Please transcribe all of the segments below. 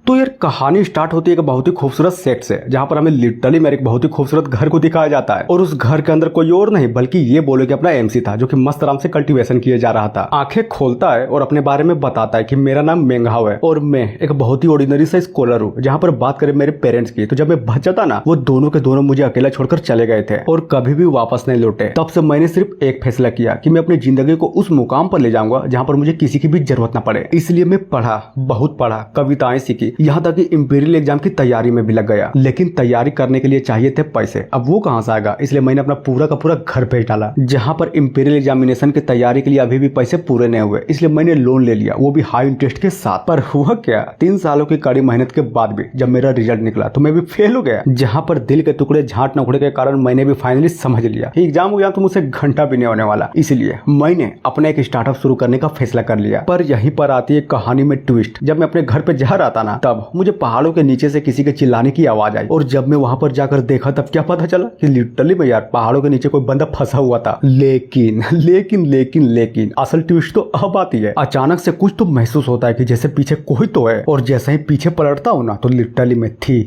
तो यार कहानी स्टार्ट होती है एक बहुत ही खूबसूरत सेट से, जहाँ पर हमें लिटरली मेरे एक बहुत ही खूबसूरत घर को दिखाया जाता है और उस घर के अंदर कोई और नहीं बल्कि ये बोलो कि अपना एमसी था, जो कि मस्त आराम से कल्टीवेशन किया जा रहा था। आंखें खोलता है और अपने बारे में बताता है कि मेरा नाम मेंघाव है और मैं एक बहुत ही ऑर्डिनरी सा स्कॉलर हूँ। जहाँ पर बात करें मेरे पेरेंट्स की, तो जब मैं बच्चा था ना, वो दोनों के दोनों मुझे अकेला छोड़कर चले गए थे और कभी भी वापस नहीं लौटे। तब से मैंने सिर्फ एक फैसला किया कि मैं अपनी जिंदगी को उस मुकाम पर ले जाऊंगा जहाँ पर मुझे किसी की भी जरूरत न पड़े। इसलिए मैं पढ़ा, बहुत पढ़ा, कविताएं सीखी, यहाँ तक कि इंपीरियल एग्जाम की तैयारी में भी लग गया। लेकिन तैयारी करने के लिए चाहिए थे पैसे, अब वो कहाँ से आएगा। इसलिए मैंने अपना पूरा का पूरा घर बेच डाला। जहाँ पर इंपीरियल एग्जामिनेशन की तैयारी के लिए अभी भी पैसे पूरे नहीं हुए, इसलिए मैंने लोन ले लिया, वो भी हाई इंटरेस्ट के साथ। पर हुआ क्या, 3 सालों की कड़ी मेहनत के बाद भी जब मेरा रिजल्ट निकला तो मैं भी फेल हो गया। जहाँ पर दिल के टुकड़े झाट नखड़े के कारण मैंने भी फाइनली समझ लिया एग्जाम तो मुझसे घंटा भी नहीं होने वाला। इसलिए मैंने अपना एक स्टार्टअप शुरू करने का फैसला कर लिया। पर यहीं पर आती है कहानी में ट्विस्ट। जब मैं अपने घर पे जा रहा था ना, तब मुझे पहाड़ों के नीचे से किसी के चिल्लाने की आवाज आई और जब मैं वहां पर जाकर देखा तब क्या पता चला कि लिटरली में यार पहाड़ों के नीचे कोई बंदा फंसा हुआ था। लेकिन लेकिन लेकिन लेकिन असल ट्विस्ट तो अब आती है। अचानक से कुछ तो महसूस होता है कि जैसे पीछे कोई तो है और जैसे ही पीछे पलटता हूँ ना, तो लिटरली में थी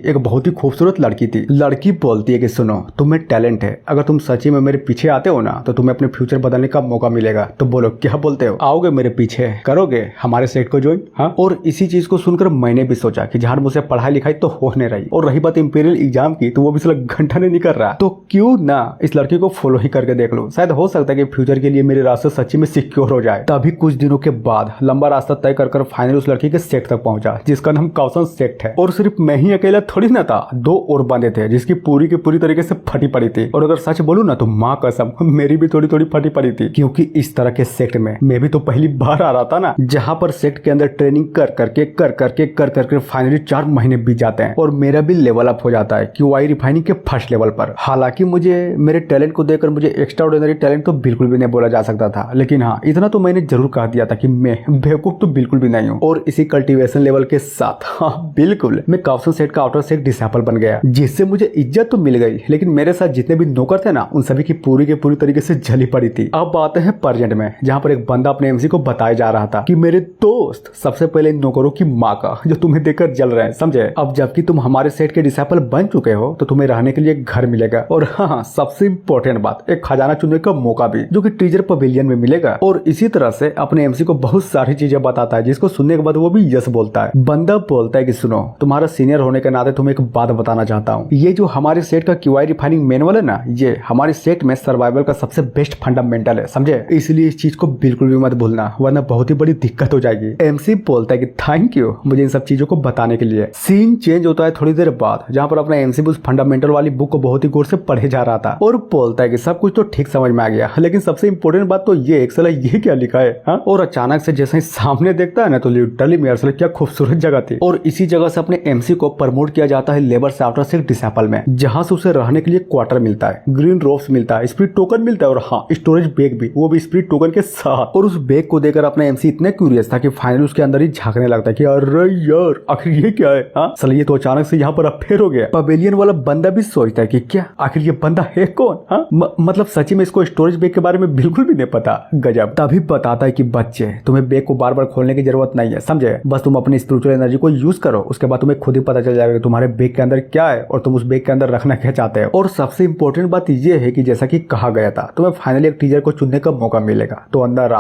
एक बहुत ही खूबसूरत लड़की थी। लड़की बोलती है कि सुनो, तुम्हें टैलेंट है, अगर तुम सच्ची में मेरे पीछे आते हो ना तो तुम्हें अपने फ्यूचर बदलने का मौका मिलेगा। तो बोलो क्या बोलते हो, आओगे मेरे पीछे, करोगे हमारे सेट को ज्वाइन? हाँ। और इसी चीज को सुनकर मैंने भी सोचा कि जहां मुझसे पढ़ाई लिखाई तो हो नहीं रही और रही बात इंपीरियल एग्जाम की, तो वो भी सिर्फ घंटा नहीं निकल रहा, तो क्यों ना इस लड़की को फॉलो ही करके देख लो। शायद हो सकता है कि फ्यूचर के लिए मेरे रास्ते सच्ची में सिक्योर हो जाए। तभी कुछ दिनों के बाद लंबा रास्ता तय कर फाइनली उस लड़की के सेट तक पहुंचा, जिसका नाम कौशन सेट है। और सिर्फ मैं ही अकेला थोड़ी ना था, 2 और बंदे थे जिसकी पूरी की पूरी तरीके से फटी पड़ी थी। और अगर सच बोलूं ना तो माँ कसम मेरी भी थोड़ी थोड़ी फटी पड़ी थी, क्योंकि इस तरह के सेक्ट में मैं भी तो पहली बार आ रहा था ना, जहां पर सेक्ट के अंदर ट्रेनिंग कर करके फाइनली 4 महीने बीत जाते हैं और मेरा भी लेवल अप हो जाता है क्यूआई रिफाइनिंग के फर्स्ट लेवल पर। हालांकि मुझे मेरे टैलेंट को देखकर मुझे एक्स्ट्रा ऑर्डिनरी टैलेंट तो बिल्कुल भी नहीं बोला जा सकता था, लेकिन हाँ इतना तो मैंने जरूर कह दिया था कि मैं बेवकूफ तो बिल्कुल भी नहीं हूँ। और इसी कल्टीवेशन लेवल के साथ हाँ बिल्कुल मैं कौशन सेट का आउटर सेट डिसेबल बन गया, जिससे मुझे इज्जत तो मिल गई, लेकिन मेरे साथ जितने भी नौकर थे ना, उन सभी की पूरी के पूरी तरीके से जली पड़ी थी। अब आते हैं प्रेजेंट में, जहाँ पर एक बंदा अपने एमसी को बताया जा रहा था कि मेरे दोस्त सबसे पहले इन नौकरों की माँ का जो तुम्हें देखकर जल रहे हैं, समझे। अब जबकि तुम हमारे सेट के डिसेबल बन चुके हो तो तुम्हें रहने के लिए घर मिलेगा और हाँ सबसे इम्पोर्टेंट बात, एक खजाना चुनने का मौका भी, जो कि ट्रेजर पवेलियन में मिलेगा। और इसी तरह से अपने एमसी को बहुत सारी चीजें बताता है, जिसको सुनने के बाद वो भी यस बोलता है। बंदा बोलता है कि सुनो, तुम्हारा सीनियर होने के नाते तुम्हें एक बात बताना चाहता हूँ, ये जो हमारे सेट का क्यूआई रिफाइनिंग मैनुअल है ना, ये हमारे सेट में सर्वाइवल का सबसे बेस्ट फंडामेंटल है, समझे। इसलिए इस चीज को बिल्कुल भी मत भूलना, वरना बहुत ही बड़ी दिक्कत हो जाएगी। एमसी बोलता है कि थैंक यू मुझे इन सब चीजों को बताने के लिए। सीन चेंज होता है थोड़ी देर बाद, जहाँ पर अपना एमसी उस फंडामेंटल वाली बुक को बहुत ही गौर से पढ़े जा रहा था और बोलता है कि सब कुछ तो ठीक समझ में आ गया, लेकिन सबसे इंपॉर्टेंट बात तो ये ये क्या लिखा है। हाँ? और अचानक से जैसे ही सामने देखता है ना, तो लिटरली मेरे क्या खूबसूरत जगह थी। और इसी जगह से अपने एमसी को प्रमोट किया जाता है लेबर से आफ्टर सेक्ट डिसेबल में, जहां से उसे रहने के लिए क्वार्टर मिलता है, ग्रीन रोफ्स मिलता है, स्प्रिट टोकन मिलता है और हाँ स्टोरेज बैग भी, वो भी स्प्रिट टोकन के साथ। और उस बैग को देखकर अपना एमसी इतने क्यूरियस था कि फाइनली उसके अंदर ही झांकने लगता है कि अरे यार आखिर ये क्या है। हाँ साला ये तो अचानक से यहाँ पर अफेयर हो गया। पवेलियन वाला बंदा भी सोचता है कि क्या आखिर ये बंदा है कौन। हाँ मतलब सच्ची में इसको स्टोरेज बैग के बारे में बिल्कुल भी नहीं पता। गजब। तभी बताता है कि बच्चे तुम्हें बैग को बार बार खोलने की जरूरत नहीं है, समझे। बस तुम अपनी स्पिरिचुअल एनर्जी को यूज करो, उसके बाद तुम्हें खुद ही पता चल जाएगा कि तुम्हारे बैग के अंदर क्या है और तुम उस बैग के अंदर रखना क्या चाहते हो। और सबसे इंपॉर्टेंट बात ये है कि जैसा कि कहा गया था, तुम्हें फाइनली एक टीचर को चुनने का मौका मिलेगा, तो अंदर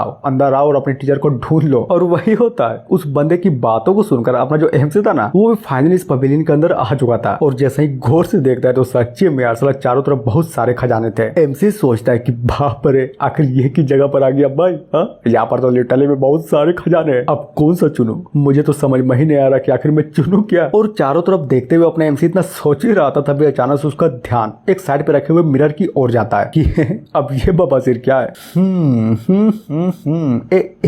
आओ और अपने टीचर को ढूंढ लो। और वही होता है, उस बंदे की बातों को सुनकर अपना जो एमसी था ना, वो भी फाइनली इस पवेलियन के अंदर आ चुका था। और जैसे ही गौर से देखता है तो सच्ची में यार साला चारों तरफ बहुत सारे खजाने थे। एमसी सोचता है कि बाप रे आखिर ये की जगह पर आ गया भाई। यहाँ पर तो लिटरली में बहुत सारे खजाने हैं, अब कौन सा चुनूं, मुझे तो समझ में ही नहीं आ रहा कि आखिर मैं चुनूं क्या। और चारों तरफ देखते हुए अपना एमसी इतना सोच ही रहा था, तभी अचानक से उसका ध्यान एक साइड पे रखे हुए मिरर की ओर जाता है कि अब ये बवासीर क्या है।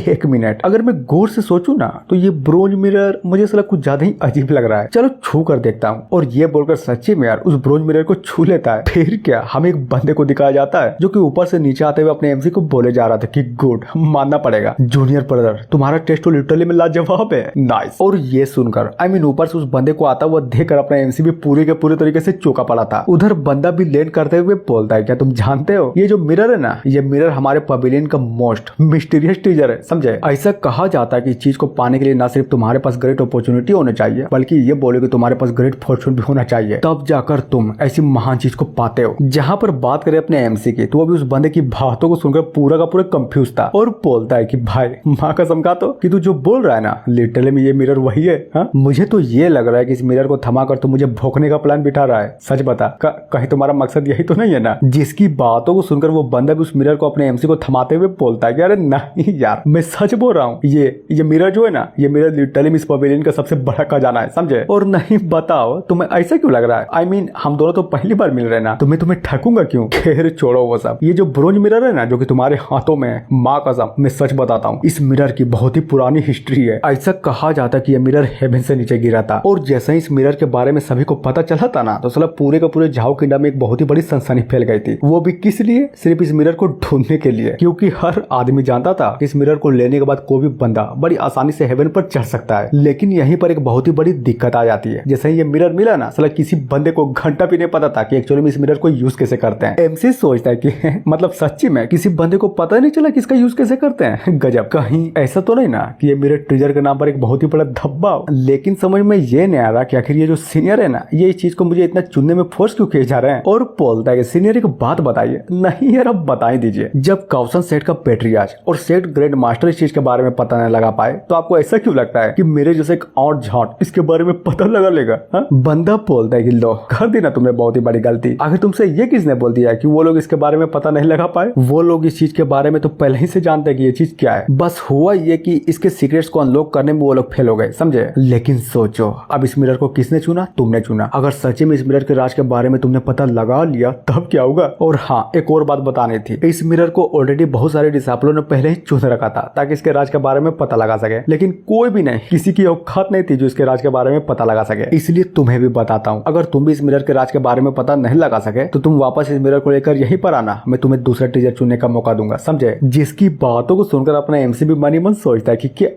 एक मिनट, अगर मैं गौर से सोचूं ना तो ये ब्रोंज मिरर मुझे साला कुछ ज्यादा ही अजीब लग रहा है, चलो छू कर देखता हूँ। और ये बोलकर सच्ची में यार उस ब्रोंज मिरर को छू लेता है। फिर क्या, हमें एक बंदे को दिखाया जाता है जो कि ऊपर से नीचे आते हुए अपने एमसी को बोले जा रहा था कि गुड, मानना पड़ेगा जूनियर ब्रदर, तुम्हारा टेस्ट तो लिटरली में लाजवाब है, नाइस। और ये सुनकर ऊपर से उस बंदे को आता हुआ देखकर अपना एमसी भी पूरे के पूरे तरीके से चौंका पड़ा था। उधर बंदा भी लैंड करते हुए बोलता है क्या तुम जानते हो ये जो मिरर है ना, ये मिरर हमारे पवेलियन का मोस्ट मिस्टीरियस ट्रेजर है, समझे। ऐसा कहा जाता है कि इस चीज को पाने के लिए ना सिर्फ तुम्हारे तुम्हारे पास ग्रेट अपॉर्चुनिटी होना चाहिए, बल्कि ये बोले कि तुम्हारे पास ग्रेट फॉर्चून भी होना चाहिए, तब जाकर तुम ऐसी महान चीज को पाते हो। जहाँ पर बात करें अपने एमसी की, तो अभी उस बंदे की बातों को सुनकर पूरा का पूरा कंफ्यूज था और बोलता है कि भाई माँ कसम खा तो कि तू जो बोल रहा है ना, लिटरली में ये मिरर वही है। हा? मुझे तो ये लग रहा है कि इस मिरर को थमा कर तो मुझे भोंकने का प्लान बिठा रहा है। सच बता, कहीं तुम्हारा मकसद यही तो नहीं है ना? जिसकी बातों को सुनकर वो बंदा भी उस मिरर को अपने एमसी को थमाते हुए बोलता है कि अरे नहीं यार, मैं सच बोल रहा हूँ, ये मिरर जो है ना, ये मिरर लिटरली में इस पवेलियन का सबसे बड़ा खजाना है, समझे? और नहीं बताओ तुम्हें ऐसा क्यों लग रहा है? आई मीन हम दोनों तो पहली बार मिल रहे ना, तो मैं तुम्हें ठगूंगा क्यों? खैर छोड़ो वो सब। ये जो ब्रोंज मिरर है ना, जो कि तुम्हारे हाथों में, माँ कसम मैं सच बताता हूँ, इस मिरर की बहुत ही पुरानी हिस्ट्री है। ऐसा कहा जाता है कि ये मिरर हेवन से नीचे गिरा था, और जैसे ही इस मिरर के बारे में सभी को पता चला था ना, तो साला पूरे का पूरे झाओ किंगडम में एक बहुत ही बड़ी सनसनी फैल गई थी। वो भी किस लिए? सिर्फ इस मिरर को ढूंढने के लिए, क्योंकि हर आदमी जानता था कि इस मिरर को लेने के बाद कोई भी बंदा बड़ी आसानी से हेवन पर चढ़ सकता है। लेकिन यहीं पर एक बहुत ही बड़ी दिक्कत आ जाती है। जैसे ही ये मिरर मिला ना, साला किसी बंदे को घंटा भी नहीं पता था कि एक्चुअली में इस मिरर को यूज कैसे करते हैं। एमसी सोचता है कि मतलब सच्ची में किसी बंदे को पता नहीं चला कि इसका यूज कैसे करते हैं। गजब। कहीं ऐसा तो नहीं ना कि ये मिरर ट्रिजर के नाम पर एक बहुत ही बड़ा धब्बा हो। लेकिन समझ में ये नहीं आ रहा कि आखिर ये जो सीनियर है ना, ये इस चीज को मुझे इतना चुनने में फोर्स क्यों किए जा रहे हैं। और बोलता है कि सीनियर एक बात बताइए। नहीं यार, अब बता ही दीजिए। जब काउसन सेट का पेट्रियाज और सेट ग्रैंड मास्टर इस चीज के बारे में पता नहीं लगा पाए, तो आपको ऐसा क्यों लगता है कि मेरे जैसे एक और झाट इसके बारे में पता लगा लेगा? बंदा बोलता है कि लो, कर दी ना तुमने बहुत ही बड़ी गलती। आखिर तुमसे ये किसने बोल दिया कि वो लोग इसके बारे में पता नहीं लगा पाए? वो लोग इस चीज के बारे में तो पहले ही से जानते हैं कि ये चीज क्या है। बस हुआ ये कि इसके सीक्रेट्स को अनलॉक करने में वो लोग फेल हो गए, समझे? लेकिन सोचो, अब इस मिरर को किसने चुना? तुमने चुना। अगर सच्ची में इस मिरर के राज के बारे में तुमने पता लगा लिया, तब क्या होगा? और हाँ, एक और बात बतानी थी। इस मिरर को ऑलरेडी बहुत सारे डिसाइपलों ने पहले ही चुन रखा था ताकि इसके राज के बारे में पता लगा सके, लेकिन कोई भी नहीं, किसी की औकात नहीं थी जो इसके राज के बारे में पता लगा सके। इसलिए तुम्हें भी बताता हूँ, अगर तुम भी इस मिरर के राज के बारे में पता नहीं लगा सके, तो तुम वापस इस मिरर को लेकर यहीं पर आना, मैं तुम्हें दूसरा टीचर चुनने का मौका दूंगा, समझे? जिसकी बातों को सुनकर अपना एमसी भी मनी मन सोचता है कि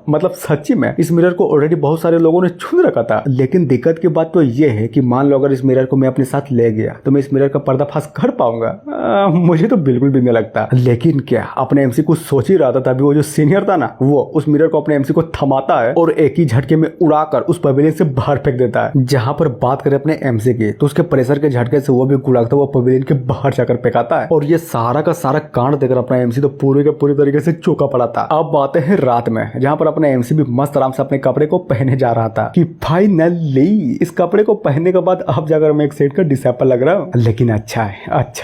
मतलब सच्ची में इस मिरर को ऑलरेडी बहुत सारे लोगों ने चुन रखा था। लेकिन दिक्कत की बात तो ये है कि मान लो अगर इस मिरर को मैं अपने साथ ले गया, तो मैं इस मिरर का पर्दाफाश कर पाऊंगा? मुझे तो बिल्कुल भी नहीं लगता। लेकिन क्या अपने एमसी को सोच ही रहा था, तभी वो जो सीनियर था ना, वो उस मिरर को अपने एमसी को थमाता है और एक ही झटके में उड़ाकर उस पवेलियन से बाहर फेंक देता है। जहां पर बात करें अपने एमसी की, तो उसके प्रेशर के झटके से वो भी गुड़ाता हुआ पवेलियन के बाहर जाकर फेंकाता है। और ये सारा का सारा कांड देखकर अपना एमसी तो पूरे के पूरी तरीके से चौंका पड़ा था। अब आते हैं रात में, जहां पर अपना एमसी भी मस्त आराम से अपने कपड़े को पहने जा रहा था कि फाइनली इस कपड़े को पहनने के बाद अब जाकर मैं एक सेट का डिसाइपल लग रहा हूँ। लेकिन अच्छा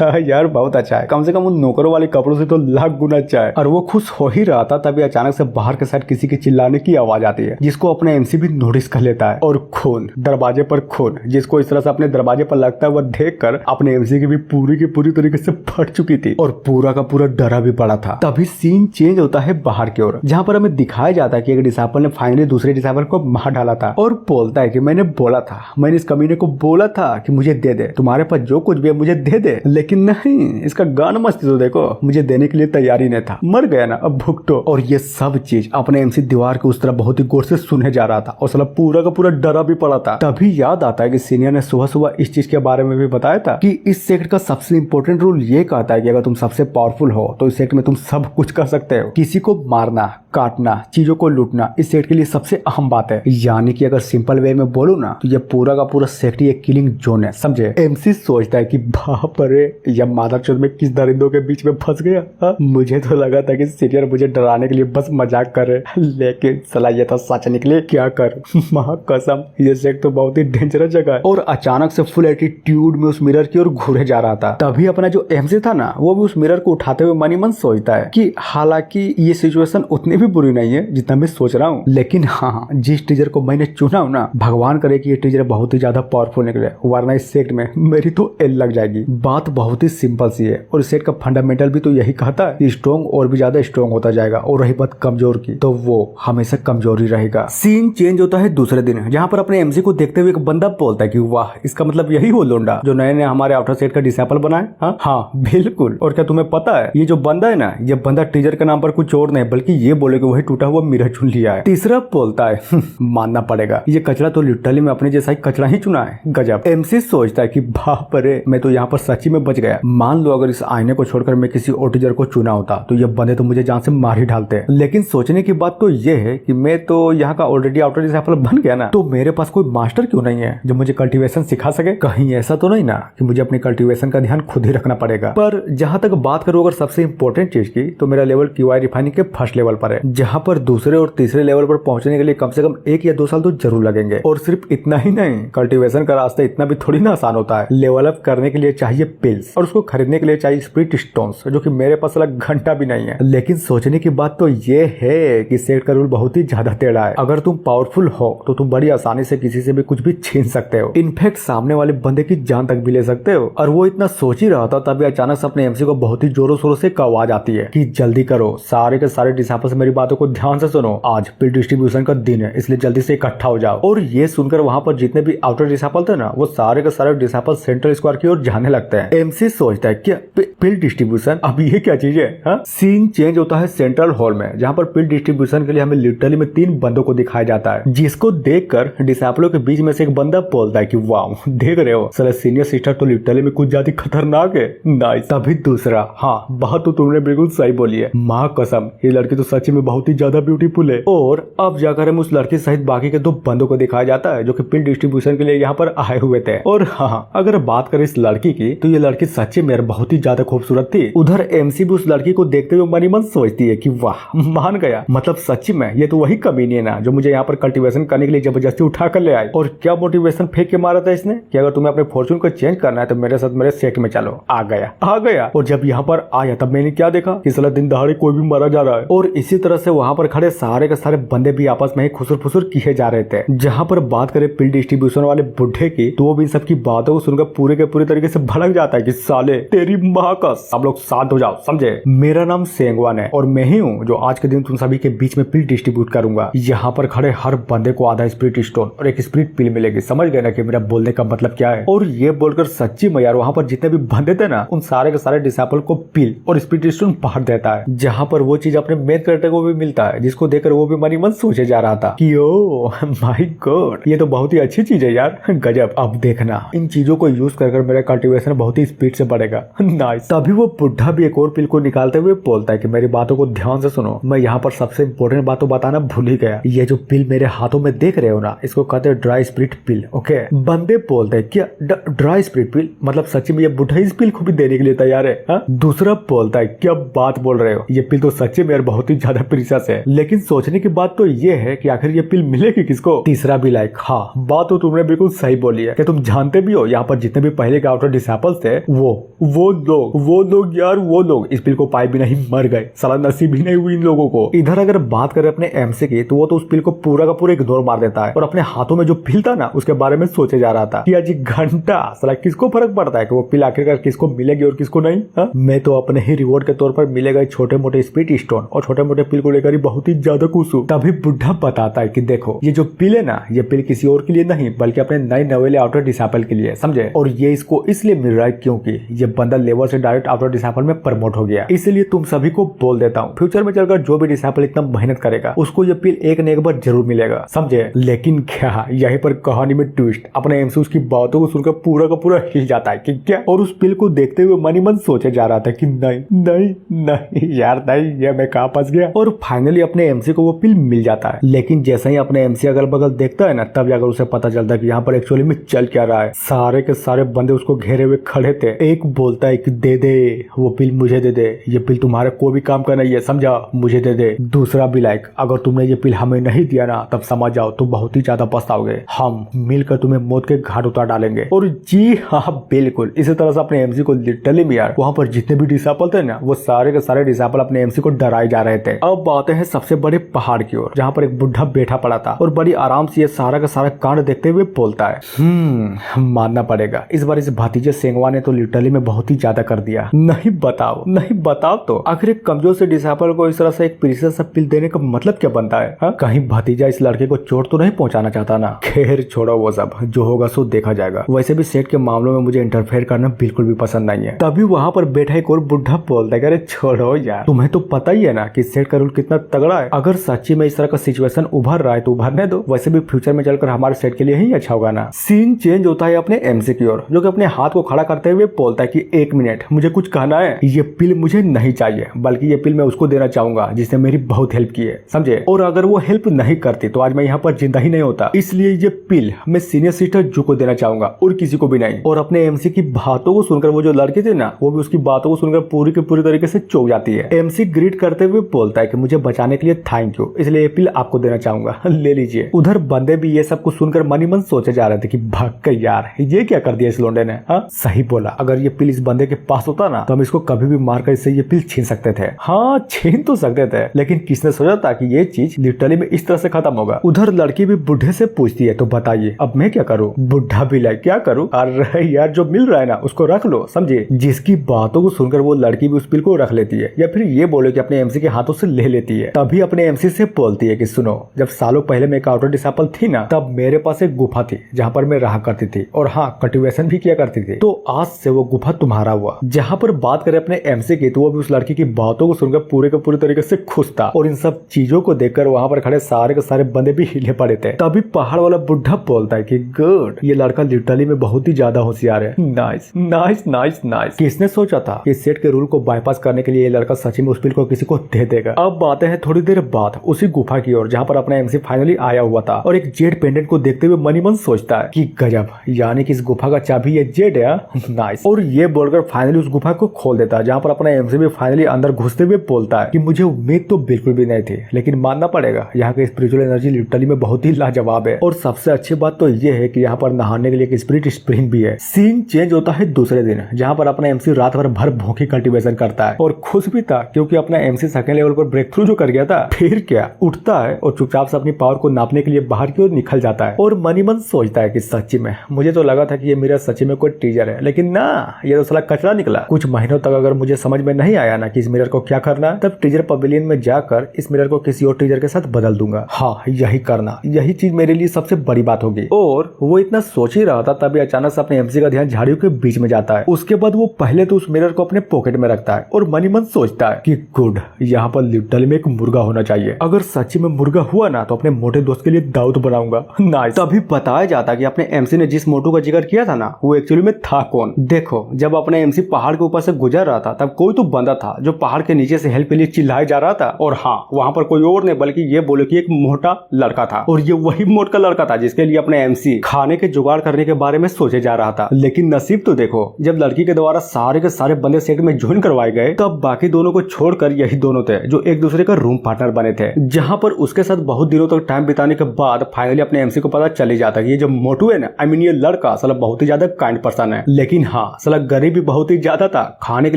है यार, बहुत अच्छा है। कम से कम उन नौकरों वाले कपड़ों से तो लाख गुना अच्छा है। और वो खुश हो ही रहा था, तभी अचानक से बाहर के साइड किसी के चिल्लाने की आवाज आती है, जिसको अपने एमसी भी नोटिस कर लेता है। और खून, दरवाजे पर खून, जिसको इस तरह से अपने दरवाजे पर लगता है, वह देखकर अपने एमसी की भी पूरी तरीके से फट चुकी थी और पूरा का पूरा डरा भी पड़ा था। तभी सीन चेंज होता है बाहर की ओर, जहाँ पर हमें दिखाया जाता है कि एक डिसाइपल ने फाइनली दूसरे डिसाइपल को मार डाला था और बोलता है कि मैंने बोला था, मैंने इस कमीने को बोला था कि मुझे दे दे, तुम्हारे पास जो कुछ भी है मुझे दे दे। लेकिन नहीं, इसका गान मस्ती तो देखो, मुझे देने के लिए तैयारी नहीं था, मर गया ना, अब भुगतो। और ये सब चीज अपने एमसी दीवार के उस तरह बहुत ही गौर से सुने जा रहा था और साला पूरा का पूरा डरा भी पड़ा था। तभी याद आता है कि सीनियर ने सुबह सुबह इस चीज के बारे में भी बताया था कि इस सेक्ट का सबसे इंपॉर्टेंट रूल ये कहता है कि अगर तुम सबसे पावरफुल हो तो इस सेक्ट में तुम सब कुछ कर सकते हो। किसी को मारना, काटना, चीजों को लूटना इस सेक्ट के लिए सबसे अहम बात है। यानी कि अगर सिंपल वे में बोलूं ना, तो ये पूरा का पूरा सेक्ट एक किलिंग जोन है, समझे? एमसी सोचता है कि बाप रे, यह मादरचोद में किस दरिंदों के बीच में फंस गया। मुझे तो लगा था कि सीनियर मुझे डराने के लिए बस मजाक कर रहे, लेकिन साला ये तो सच निकले। क्या कर मां कसम, ये सेक्ट तो बहुत ही डेंजरस जगह है। और अचानक से फुल एटीट्यूड में उस मिरर की ओर घूरे जा रहा था। तभी अपना जो एमसी था ना, वो भी उस मिरर को उठाते हुए मनी मन सोचता है कि हालांकि ये सिचुएशन उतनी भी बुरी नहीं है जितना मैं सोच रहा हूँ, लेकिन हाँ, जिस टीचर को मैंने चुना हूँ ना, भगवान करे कि ये टीचर बहुत ही ज्यादा पावरफुल निकले, वरना इस सेट में मेरी तो एल लग जाएगी। बात बहुत ही सिंपल सी है और इस सेट का फंडामेंटल भी तो यही कहता है कि स्ट्रॉन्ग और भी ज्यादा स्ट्रॉन्ग होता जाएगा, और रही बात कमजोर की, तो वो हमेशा कमजोर ही रहेगा। सीन चेंज होता है दूसरे दिन, जहाँ पर अपने एमसी को देखते हुए एक बंदा बोलता है कि वाह, इसका मतलब यही हो लोंडा जो नए नए हमारे आउटर सेट का डिसाइपल बना है। हाँ बिल्कुल। और क्या तुम्हें पता है, ये जो बंदा है ना, ये बंदा टीचर के नाम पर कुछ और नहीं, बल्कि ये बोले बोले कि वही टूटा हुआ मिरर चुन लिया है। तीसरा बोलता है मानना पड़ेगा ये कचरा तो लिटरली में अपने जैसा ही कचरा ही चुना है। गजब। एमसी सोचता है कि बाप रे, मैं तो यहाँ पर सच्ची में बच गया। मान लो अगर इस आईने को छोड़कर मैं किसी ओटीजर को चुना होता तो ये बंदे तो मुझे जान से मार ही डालते। लेकिन सोचने की बात तो ये है कि मैं तो यहाँ का ऑलरेडी आउटर डिसाइपल बन गया ना, तो मेरे पास कोई मास्टर क्यों नहीं है जो मुझे कल्टीवेशन सिखा सके। कहीं ऐसा तो नहीं ना कि मुझे अपनी कल्टीवेशन का ध्यान खुद ही रखना पड़ेगा। पर जहां तक बात करूं अगर सबसे इंपॉर्टेंट चीज की, तो मेरा लेवल क्यूआई रिफाइनिंग के फर्स्ट लेवल पर है, जहां पर दूसरे और तीसरे लेवल पर पहुंचने के लिए कम से कम 1 या 2 साल तो जरूर लगेंगे। और सिर्फ इतना ही नहीं, कल्टीवेशन का रास्ता इतना भी थोड़ी ना आसान होता है। लेवल अप करने के लिए चाहिए पिल्स और उसको खरीदने के लिए चाहिए स्पिरिट स्टोन्स, जो कि मेरे पास अलग घंटा भी नहीं है। लेकिन सोचने की बात तो ये है कि सेट का रूल बहुत ही ज्यादा टेढ़ा है। अगर तुम पावरफुल हो तो तुम बड़ी आसानी से किसी से भी कुछ भी छीन सकते हो, इनफैक्ट सामने वाले बंदे की जान तक भी ले सकते हो। और वो इतना सोच ही रहा था तभी अचानक से अपने एमसी को बहुत ही जोरों शोरों से एक आवाज आती है कि जल्दी करो, सारे के सारे डिसाइपल्स मेरी बातों को ध्यान से सुनो, आज पिल डिस्ट्रीब्यूशन का दिन है, इसलिए जल्दी से इकट्ठा हो जाओ। और ये सुनकर वहां पर जितने भी आउटर डिसाइपल थे ना, वो सारे के सारे डिसाइपल सेंट्रल स्क्वायर की ओर जाने लगते हैं। एमसी सोचता है क्या पिल डिस्ट्रीब्यूशन, अब ये क्या चीज है। सीन चेंज होता है सेंट्रल हॉल में, जहां पर पिल डिस्ट्रीब्यूशन के लिए हमें लिटरली में 3 बंदों को दिखाया जाता है, जिसको देखकर डिसाइपलों के बीच में से एक बंदा बोलता है कि वाह देख रहे हो साला सीनियर सिस्टर तो लिटरली में कुछ ज्यादा खतरनाक है। नाइस। तभी दूसरा, हाँ बात तो तुमने बिल्कुल सही बोली है, माँ कसम ये लड़की तो सच में बहुत ही ज्यादा ब्यूटीफुल है। और अब जाकर हम उस लड़की सहित बाकी के 2 बंदों को दिखाया जाता है जो कि पिल डिस्ट्रीब्यूशन के लिए यहाँ पर आए हुए थे। और हाँ, अगर बात करें इस लड़की की तो ये लड़की सच्ची में बहुत ही ज्यादा खूबसूरत थी। उधर एमसी भी उस लड़की को देखते हुए मनी मन सोचती है कि वाह मान गया, मतलब सच्ची में ये तो वही कमीनी है ना जो मुझे यहाँ पर कल्टीवेशन करने के लिए जबरदस्ती उठा कर ले आई। और क्या मोटिवेशन फेंक के मारा था इसने कि अगर तुम्हें अपने फॉर्चून को चेंज करना है तो मेरे साथ मेरे सेट में चलो। आ गया। और जब यहाँ पर आया तब मैंने क्या देखा कि साला दिन दहाड़े कोई भी मारा जा रहा है। और इसी तरह से वहाँ पर खड़े सारे के सारे बंदे भी आपस में ही खुसुर फुसुर किए जा रहे थे। जहाँ पर बात करें पिल डिस्ट्रीब्यूशन वाले बुढ़े की, तो वो भी सबकी बातों को सुनकर पूरे के पूरे तरीके से भड़क जाता है कि साले तेरी माँ का, सब लोग शांत हो जाओ, समझे। मेरा नाम सेंगवान है और मैं ही हूँ जो आज के दिन तुम सभी के बीच में पिल डिस्ट्रीब्यूट करूंगा। यहाँ पर खड़े हर बंदे को आधा स्पिरिट स्टोन और एक स्पिरिट पिल मिलेगी। समझ गए ना कि मेरा बोलने का मतलब क्या है। और ये बोलकर सच्ची में यार वहाँ पर जितने भी बंदे थे ना, उन सारे के सारे डिसाइपल को पिल और स्पिरिट स्टोन बांट देता है, जहाँ पर वो चीज अपने मेन कैरेक्टर को भी मिलता है, जिसको देखकर वो भी मनी मन सोचे जा रहा था कि ओ माय गॉड ये तो बहुत ही अच्छी चीज है यार, गजब। अब देखना इन चीजों को यूज कर मेरा कल्टीवेशन बहुत ही स्पीड से बढ़ेगा। नाइस। तभी वो बुढ़ा भी एक और पिल को निकालते हुए बोलता है कि मेरी बातों को ध्यान से सुनो, मैं यहाँ पर सबसे इंपॉर्टेंट बात तो बताना भूल ही गया। ये जो पिल मेरे हाथों में देख रहे हो ना, इसको कहते हैं ड्राई स्पिरिट पिल। ओके, बंदे बोलते हैं क्या ड्राई स्पिरिट पिल, मतलब सच्ची में ये बुढ़ा इस पिल को भी देने के लिए तैयार है। हा? दूसरा बोलता है क्या बात बोल रहे हो, ये पिल तो सच्ची में बहुत ही ज्यादा प्रीशियस है। लेकिन सोचने की बात तो ये है कि आखिर ये पिल मिलेगी किसको। तीसरा भी लाइक, हाँ बात तो तुमने बिल्कुल सही बोली है कि तुम जानते भी हो यहाँ पर जितने भी पहले के आउटर डिसाइपल्स थे वो लोग यार वो लोग इस पिल को पाए भी नहीं मर गए, साला नसीब ही नहीं हुई इन लोगों को। इधर अगर बात करें अपने एमसी की, तो वो तो उस पिल को पूरा का पूरा इग्नोर मार देता है और अपने हाथों में जो पिल था ना उसके बारे में सोचे जा रहा था कि आज घंटा साला किसको फर्क पड़ता है कि वो पिल आखिरकार किसको मिलेगी और किसको नहीं। हा? मैं तो अपने ही रिवॉर्ड के तौर पर मिलेगा छोटे मोटे स्पिरिट स्टोन और छोटे मोटे पिल को लेकर ही बहुत ही ज्यादा खुश हूँ। तभी बुढ़ा बताता है कि देखो ये जो पिल है ना, ये पिल किसी और के लिए नहीं बल्कि अपने नए नवेले आउटर डिसाइपल के लिए, समझे। और ये इसको इसलिए मिल रहा है क्योंकि ये बंदा लेवल से डायरेक्ट आउटर डिसाइपल में प्रमोट हो गया। इसलिए तुम सभी को बोल देता हूँ, फ्यूचर में चलकर जो भी डिसाइपल इतना मेहनत करेगा उसको ये पिल एक न एक बार जरूर मिलेगा, समझे। लेकिन क्या यहीं पर कहानी में ट्विस्ट, अपने एमसी उसकी बातों को सुनकर पूरा का पूरा हिल जाता है कि क्या। और उस पिल को देखते हुए मनी मन सोचे जा रहा था कि नहीं नहीं नहीं यार नहीं, ये मैं कहाँ फंस गया। और फाइनली अपने एमसी को वो पिल मिल जाता है। लेकिन जैसे ही अपने एमसी अगल बगल देखता है ना, तब जाकर उसे पता चलता है कि यहाँ पर एक्चुअली में चल क्या रहा है। सारे के सारे बंदे उसको घेरे हुए खड़े थे। एक बोलता है कि दे दे वो पिल, मुझे दे दे, ये पिल तुम्हारे कोई भी काम का नहीं है, समझा, मुझे दे दे। दूसरा भी लाइक, अगर तुमने ये पिल हमें नहीं दिया ना तब समझ जाओ तुम बहुत ही ज्यादा पछताओगे, हम मिलकर तुम्हें मौत के घाट उतार डालेंगे। और जी हाँ बिल्कुल इसी तरह से अपने एमसी को लिटरली में यार वहाँ पर जितने भी डिसाइपल थे ना, वो सारे के सारे डिसाइपल अपने एमसी को डराए जा रहे थे। अब आते हैं सबसे बड़े पहाड़ की ओर, जहाँ पर एक बुढ़ा बैठा पड़ा था और बड़ी आराम से ये सारा का सारा कांड देखते हुए बोलता है मानना पड़ेगा इस बार इस भतीजे सेंगवा ने तो लिटरली में बहुत ही ज्यादा कर दिया। नहीं बताओ तो आखिर एक कमजोर से डिसाइपल को इस तरह से एक प्रीशियस पिल देने का मतलब क्या बनता है। हा? कहीं भतीजा इस लड़के को चोट तो नहीं पहुंचाना चाहता ना। खैर छोड़ो वो सब, जो होगा सो देखा जाएगा। वैसे भी सेट के मामलों में मुझे इंटरफेयर करना बिल्कुल भी पसंद नहीं है। तभी वहाँ पर बैठा एक और बुढ़ा बोलता है, अरे छोड़ो यार, तुम्हें तो पता ही है ना कि सेट का रूल कितना तगड़ा है। अगर सच्ची में इस तरह का सिचुएशन उभर रहा है तो उभरने दो, वैसे भी फ्यूचर में चलकर हमारे सेट के लिए ही अच्छा होगा ना। सीन चेंज होता है अपने एमसी की ओर, जो कि अपने हाथ को खड़ा करते हुए बोलता है कि 1 मिनट, मुझे कुछ कहना है। ये पिल मुझे नहीं चाहिए, बल्कि ये पिल मैं उसको देना चाहूंगा जिसने मेरी बहुत हेल्प की है, समझे। और अगर वो हेल्प नहीं करती तो आज मैं यहाँ पर जिंदा ही नहीं होता। इसलिए ये पिल मैं सीनियर सिस्टर जो को देना चाहूंगा और किसी को भी नहीं। और अपने एमसी की बातों को सुनकर वो जो लड़की थी ना, वो भी उसकी बातों को सुनकर पूरी की पूरी तरीके से चौंक जाती है। एमसी ग्रीट करते हुए बोलता है कि मुझे बचाने के लिए थैंक यू, इसलिए ये पिल आपको देना चाहूंगा, ले लीजिए। उधर बंदे भी ये सब कुछ सुनकर मन ही मन सोचे जा रहे थे कि भाग के यार, ये क्या कर दिया इस लोंडे ने। हाँ सही बोला, अगर ये पिल इस बंदे के पास होता ना तो हम इसको कभी भी मारकर इससे ये पिल छीन सकते थे। हाँ छीन तो सकते थे, लेकिन किसने सोचा था कि ये चीज लिटरली में इस तरह से खत्म होगा। उधर लड़की भी बुढ़े से पूछती है तो बताइए अब मैं क्या करूँ। बुढ़ा भी लाइक क्या करूँ, अरे यार जो मिल रहा है ना उसको रख लो, समझे। जिसकी बातों को सुनकर वो लड़की भी उस पिल को रख लेती है, या फिर ये बोले कि अपने एमसी के हाथों से ले लेती है। तभी अपने एमसी से बोलती है कि सुनो, जब सालों पहले मैं एक आउटर डिसाइपल थी ना, तब मेरे पास एक गुफा थी जहाँ पर मैं रहा करती थी, और हाँ कल्टीवेशन भी किया करती थी। तो आज से वो गुफा तुम्हारा हुआ। जहाँ पर बात करें अपने एमसी की, तो वो भी उस लड़की की बातों को सुनकर पूरे के पूरे तरीके से खुश था, और इन सब चीजों को देखकर वहाँ पर खड़े सारे के सारे बंदे भी हिले पड़े थे। तभी पहाड़ वाला बुढ़ा बोलता है कि गुड, ये लड़का लिटरली में बहुत ही ज्यादा होशियार है। Nice nice nice nice. किसने सोचा था कि सेट के रूल को बाईपास करने के लिए ये लड़का सच में उस पिल को किसी को दे देगा। अब आते हैं थोड़ी देर बाद उसी गुफा की ओर, जहाँ पर अपना एमसी फाइनली आया हुआ था, और एक जेड पेंडेंट को देखते हुए मन ही मन सोचता है कि गजब, यानी कि इस गुफा का चाबी ये जेड है। नाइस। और ये बोलकर फाइनली उस गुफा को खोल देता है, जहाँ पर अपना एमसी भी फाइनली अंदर घुसते हुए बोलता है कि मुझे उम्मीद तो बिल्कुल भी नहीं थी, लेकिन मानना पड़ेगा यहाँ की स्पिरिचुअल एनर्जी लिटरली में बहुत ही लाजवाब है। और सबसे अच्छी बात तो ये है कि यहाँ पर नहाने के लिए एक स्पिरिट स्प्रिंग भी है। सीन चेंज होता है दूसरे दिन, जहाँ पर अपना एमसी रात भर भूखी कल्टीवेशन करता है, और खुश भी था क्योंकि अपना एमसी सेकंड लेवल पर ब्रेक थ्रू जो कर गया था। फिर क्या, उठता है और चुपचाप से अपनी पावर को नापने के लिए बाहर की ओर निकल जाता है, और मन ही मन सोचता है कि सच्ची में मुझे तो लगा था कि ये मेरा सच्ची में कोई टीजर है, लेकिन ना, ये तो साला कचरा निकला। कुछ महीनों तक अगर मुझे समझ में नहीं आया ना कि इस मिरर को क्या करना है, तब टीजर पवेलियन में जाकर इस मिरर को किसी और टीजर के साथ बदल दूंगा। हाँ यही करना, यही चीज मेरे लिए सबसे बड़ी बात होगी। और वो इतना सोच ही रहा था, तभी अचानक से अपने एमसी का ध्यान झाड़ियों के बीच में जाता है। उसके बाद वो पहले तो उस मिरर को अपने पॉकेट में रखता है, और मन ही मन सोचता है कि गुड, यहाँ पर लिटरली में एक मुर्गा होना चाहिए। अगर सच्ची में मुर्गा हुआ ना तो अपने मोटे दोस्त के लिए दाऊद बनाऊंगा। नाइस। तभी बताया जाता कि अपने एमसी ने जिस मोटू का जिक्र किया था ना, वो एक्चुअली में था कौन। देखो, जब अपने एमसी पहाड़ के ऊपर से गुजर रहा था, तब कोई तो बंदा था जो पहाड़ के नीचे से हेल्प के लिए चिल्लाया जा रहा था, और हाँ वहाँ पर कोई और नहीं बल्कि ये बोले कि एक मोटा लड़का था, और ये वही मोटा लड़का था जिसके लिए अपने एमसी खाने के जुगाड़ करने के बारे में सोचे जा रहा था। लेकिन नसीब तो देखो, जब लड़की के द्वारा सारे के सारे बंदे सेट में ज्वाइन करवाए गए, तब बाकी दोनों को छोड़कर यही दोनों थे जो एक दूसरे का रूम पार्टनर बने थे। जहाँ पर उसके साथ बहुत दिनों तक टाइम बिताने के बाद फाइनली अपने एमसी को पता चल ही जाता है कि ये जो मोटू है ना, आई मीन ये लड़का साला बहुत ही ज्यादा काइंड पर्सन है, लेकिन हाँ साला गरीब भी बहुत ही ज्यादा था। खाने के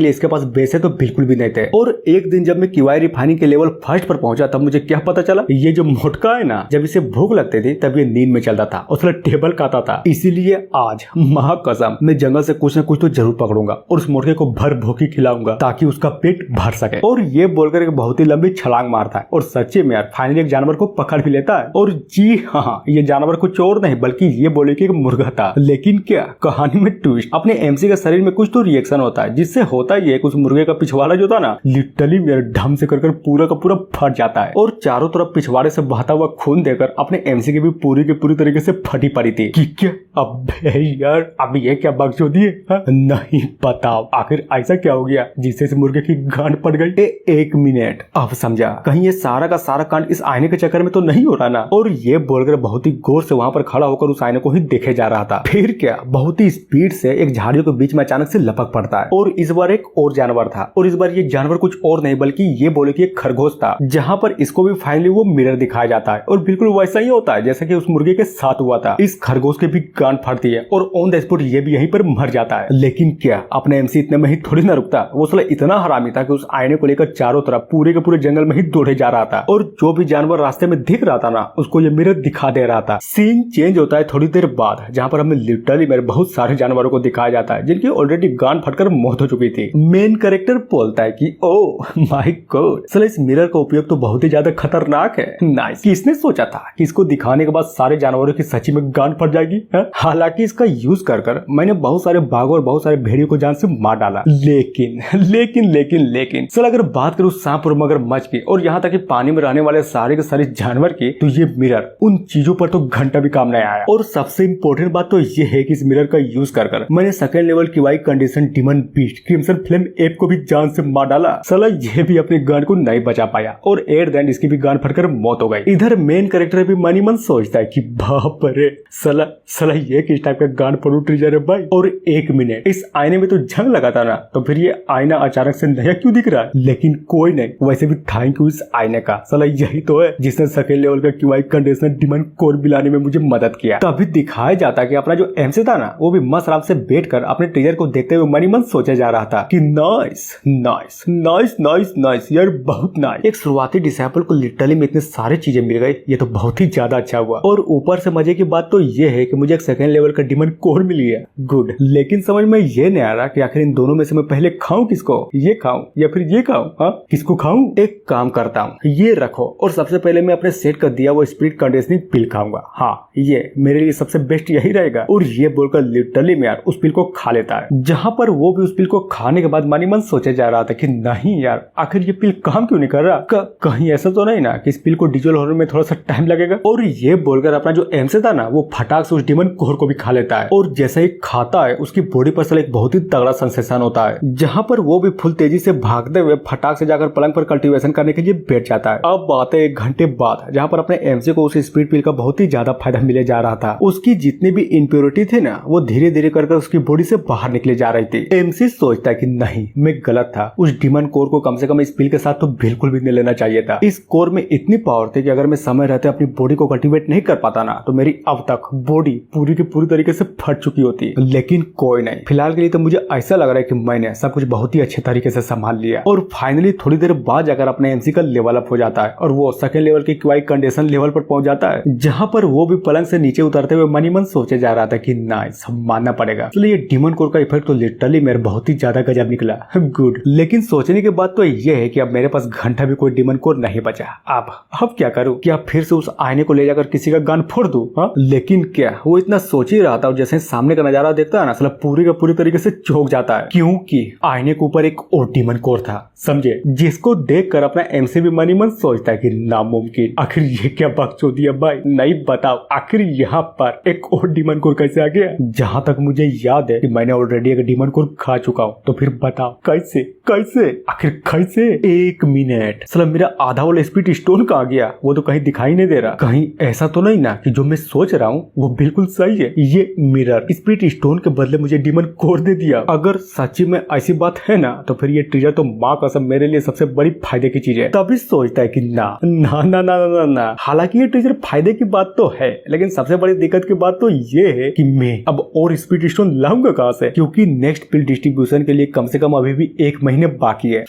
लिए इसके पास पैसे तो बिल्कुल भी नहीं थे। और एक दिन जब मैं क्यूआई रिफाइनिंग के लेवल फर्स्ट पर पहुंचा, तब मुझे क्या पता चला, ये जो मोटका है ना, जब इसे भूख लगती थी तब ये नींद में चलता था और साला टेबल खाता था। इसीलिए आज महाकसम मैं जंगल से कुछ न कुछ तो जरूर पकड़ूंगा और उस मुर्गे को भर भूखी खिलाऊंगा ताकि उसका पेट भर सके। और ये बोलकर एक बहुत ही लंबी छलांग मारता है, और सच्चे में यार फाइनली एक जानवर को पकड़ भी लेता है। और जी हाँ, ये जानवर कुछ और नहीं बल्कि ये बोले कि एक मुर्गा था। लेकिन क्या कहानी में ट्विस्ट, अपने एमसी के शरीर में कुछ तो रिएक्शन होता है, जिससे होता ही है कि उस मुर्गे का पिछवाड़ा जो था ना, लिटरली मेरे ढम से कर पूरा का पूरा फट जाता है, और चारों तरफ पिछवाड़े से बहता हुआ खून देकर अपने एमसी की भी पूरी तरीके से फटी पड़ी थी। कि क्या अब यार, अब ये क्या बकचोदी है? नहीं बताओ आखिर ऐसा क्या हो गया जिससे इस मुर्गे की गांड पड़ गई। एक मिनट, अब समझा, कहीं ये सारा का सारा कांड इस आईने के चक्कर में तो नहीं हो रहा ना। और ये बोलकर बहुत ही गौर से वहां पर खड़ा होकर उस आईने को ही देखे जा रहा था। फिर क्या, बहुत ही स्पीड से एक झाड़ियों के बीच में अचानक से लपक पड़ता है, और इस बार एक और जानवर था, और इस बार ये जानवर कुछ और नहीं बल्कि ये बोले कि एक खरगोश था, जहां पर इसको भी फाइनली वो मिरर दिखाया जाता है, और बिल्कुल वैसा ही होता है जैसा कि उस मुर्गे के साथ हुआ था। इस खरगोश के भी गांड फटती है, और ऑन द स्पॉट ये भी यहीं पर मर जाता है। लेकिन क्या अपने एमसी इतने में ही थोड़ी ना रुकता, वो साला इतना हरामी था कि उस आईने को लेकर चारों तरफ पूरे के पूरे जंगल में ही दौड़े जा रहा था, और जो भी जानवर रास्ते में दिख रहा था ना, उसको ये मिरर दिखा दे रहा था। सीन चेंज होता है थोड़ी देर बाद, जहाँ पर हमें लिटरली मेरे बहुत सारे जानवरों को दिखाया जाता है जिनकी ऑलरेडी गांड फटकर मौत हो चुकी थी। मेन कैरेक्टर बोलता है कि ओ माय गॉड, साला इस मिरर का उपयोग तो बहुत ही ज्यादा खतरनाक है। नाइस। किसने सोचा था कि इसको दिखाने के बाद सारे जानवरों की सच्ची में गांड फट जाएगी। हालांकि इसका यूज कर मैंने बहुत सारे बाघों और बहुत सारे भेड़ियों को जान से मार डाला, लेकिन लेकिन लेकिन लेकिन सर अगर बात करूं सांप और मगरमच्छ की और यहाँ तक कि पानी में रहने वाले सारे के सारे जानवर की, तो ये मिरर उन चीजों पर तो घंटा भी काम नहीं आया। और सबसे इम्पोर्टेंट बात तो ये है कि इस मिरर का यूज कर मैंने सेकंड लेवल की Y condition demon beast crimson flame ape को भी जान से मार डाला। साला ये भी अपने गन को नहीं बचा पाया और एट द एंड इसकी भी गन फटकर मौत हो गई। इधर मेन कैरेक्टर भी मन ही मन सोचता है कि बाप रे साला ये किस टाइप का गन फड़ू ट्रीजर है भाई। और एक मिनट, इस आईने में तो जंग लगा था ना, तो फिर ये आईना अचानक से नया क्यों दिख रहा है? लेकिन कोई नहीं, वैसे भी थैंक यू इस आईने का। साला यही तो है जिसने सेकंड लेवल का क्यूआई कंडीशनर डिमन कोर भी लाने में मुझे मदद किया। तभी दिखाया जाता कि अपना जो एमसी था ना, वो भी मस्त आराम से बैठ कर अपने ट्रेजर को देखते हुए मन ही मन सोचा जा रहा था कि nice nice nice nice nice यार, बहुत नाइस। एक शुरुआती डिसेबल को लिटरली में इतने सारे चीजें मिल गई, ये तो बहुत ही ज्यादा अच्छा हुआ। और ऊपर से मजे की बात तो ये है कि मुझे एक सेकंड लेवल का डिमन कोर मिली है, गुड। लेकिन समझ में ये नहीं आ रहा कि आखिर इन दोनों में से मैं पहले खाऊं किसको, ये खाऊं या फिर ये खाऊं? हाँ, किसको खाऊं? एक काम करता हूँ, ये रखो और सबसे पहले मैं अपने सेट कर दिया वो स्प्रिट कंडीशनिंग पिल खाऊंगा। हाँ, ये मेरे लिए सबसे बेस्ट यही रहेगा। और ये बोलकर लिटरली में यार उस पिल को खा लेता है, जहाँ पर वो भी उस पिल को खाने के बाद मन सोचा जा रहा था कि नहीं यार, आखिर ये पिल काम क्यों नहीं कर रहा? कहीं ऐसा तो नहीं ना कि इस पिल को डिजोल होने में थोड़ा सा टाइम लगेगा? और ये बोलकर अपना जो एमसे था ना, वो फटाक से उस डिमन कोर को भी खा लेता है। और जैसे ही खाता है उसकी बॉडी पर एक बहुत ही तगड़ा सेंसेशन होता है, जहाँ पर वो भी फुल तेजी से भागते हुए फटाक से जाकर पलंग पर कल्टीवेशन करने के लिए बैठ जाता है। अब बात है 1 घंटे बाद, जहाँ पर अपने एमसे को उस स्पीड पिल का बहुत ही ज्यादा फायदा मिले जा रहा था। उसकी जितनी भी इम्प्योरिटी थे ना, वो धीरे धीरे कर उसकी बॉडी से बाहर निकले जा रही थी। एमसी सोचता है कि नहीं, मैं गलत था, उस डिमन कोर को कम से कम इस पिल के साथ तो बिल्कुल भी नहीं लेना चाहिए था। इस कोर में इतनी पावर थी कि अगर मैं समय रहते अपनी बॉडी को कल्टीवेट नहीं कर पाता ना, तो मेरी अब तक बॉडी पूरी की पूरी तरीके से फट चुकी होती। लेकिन कोई नहीं, फिलहाल के लिए तो मुझे ऐसा लग रहा है कि मैंने सब कुछ बहुत ही अच्छे तरीके से संभाल लिया। और फाइनली थोड़ी देर बाद जाकर अपने एमसी का लेवल अप हो जाता है और वो सेकंड लेवल के क्वाई कंडीशन लेवल पर पहुंच जाता है, जहां पर वो भी पलंग से नीचे उतरते हुए मन ही मन सोचे जा रहा था कि नाइस, मानना पड़ेगा। चलिए, ये डिमन कोर का इफेक्ट तो लिटरली मेरे बहुत ही ज्यादा गजब निकला, गुड। लेकिन सोचने की बात तो ये है कि अब मेरे पास घंटा भी कोई डिमन कोर नहीं बचा। अब क्या करूं? क्या फिर से उस आईने को ले जाकर किसी का गन फोड़ दूं? हाँ, लेकिन क्या वो इतना सोच ही रहा था और जैसे सामने का नजारा देखता है ना, साला पूरी का पूरी तरीके से चौंक जाता है, क्योंकि आईने के ऊपर एक और डिमन कोर था, समझे, जिसको देखकर अपना एमसी भी मन ही मन सोचता है कि नामुमकिन, आखिर ये क्या बकचोदी है भाई? नहीं बताओ, आखिर यहाँ पर एक और डिमन कोर कैसे आ गया? जहाँ तक मुझे याद है कि मैंने ऑलरेडी एक डिमन कोर खा चुका हूँ, तो फिर बताओ कैसे कैसे आखिर कैसे? एक मिनट, साला मेरा आधा वाला स्पीड स्टोन कहाँ गया? वो तो कहीं दिखाई नहीं दे रहा। कहीं ऐसा तो नहीं ना कि जो मैं सोच रहा हूँ वो बिल्कुल सही है? ये मिरर स्पीड स्टोन के बदले मुझे डिमन कोर दे दिया। अगर सच्ची में ऐसी बात है ना, तो फिर ये ट्रीजर तो माँ कसम मेरे लिए सबसे बड़ी फायदे की चीज है। तभी सोचता है कि ना ना ना ना ना ना। हालांकि ये ट्रीजर फायदे की बात तो है, लेकिन सबसे बड़ी दिक्कत की बात तो ये है कि मैं अब और स्पीड स्टोन लाऊंगा कहाँ से? क्योंकि नेक्स्ट पिल डिस्ट्रीब्यूशन के लिए कम से कम अभी भी 1 महीने बाकी है।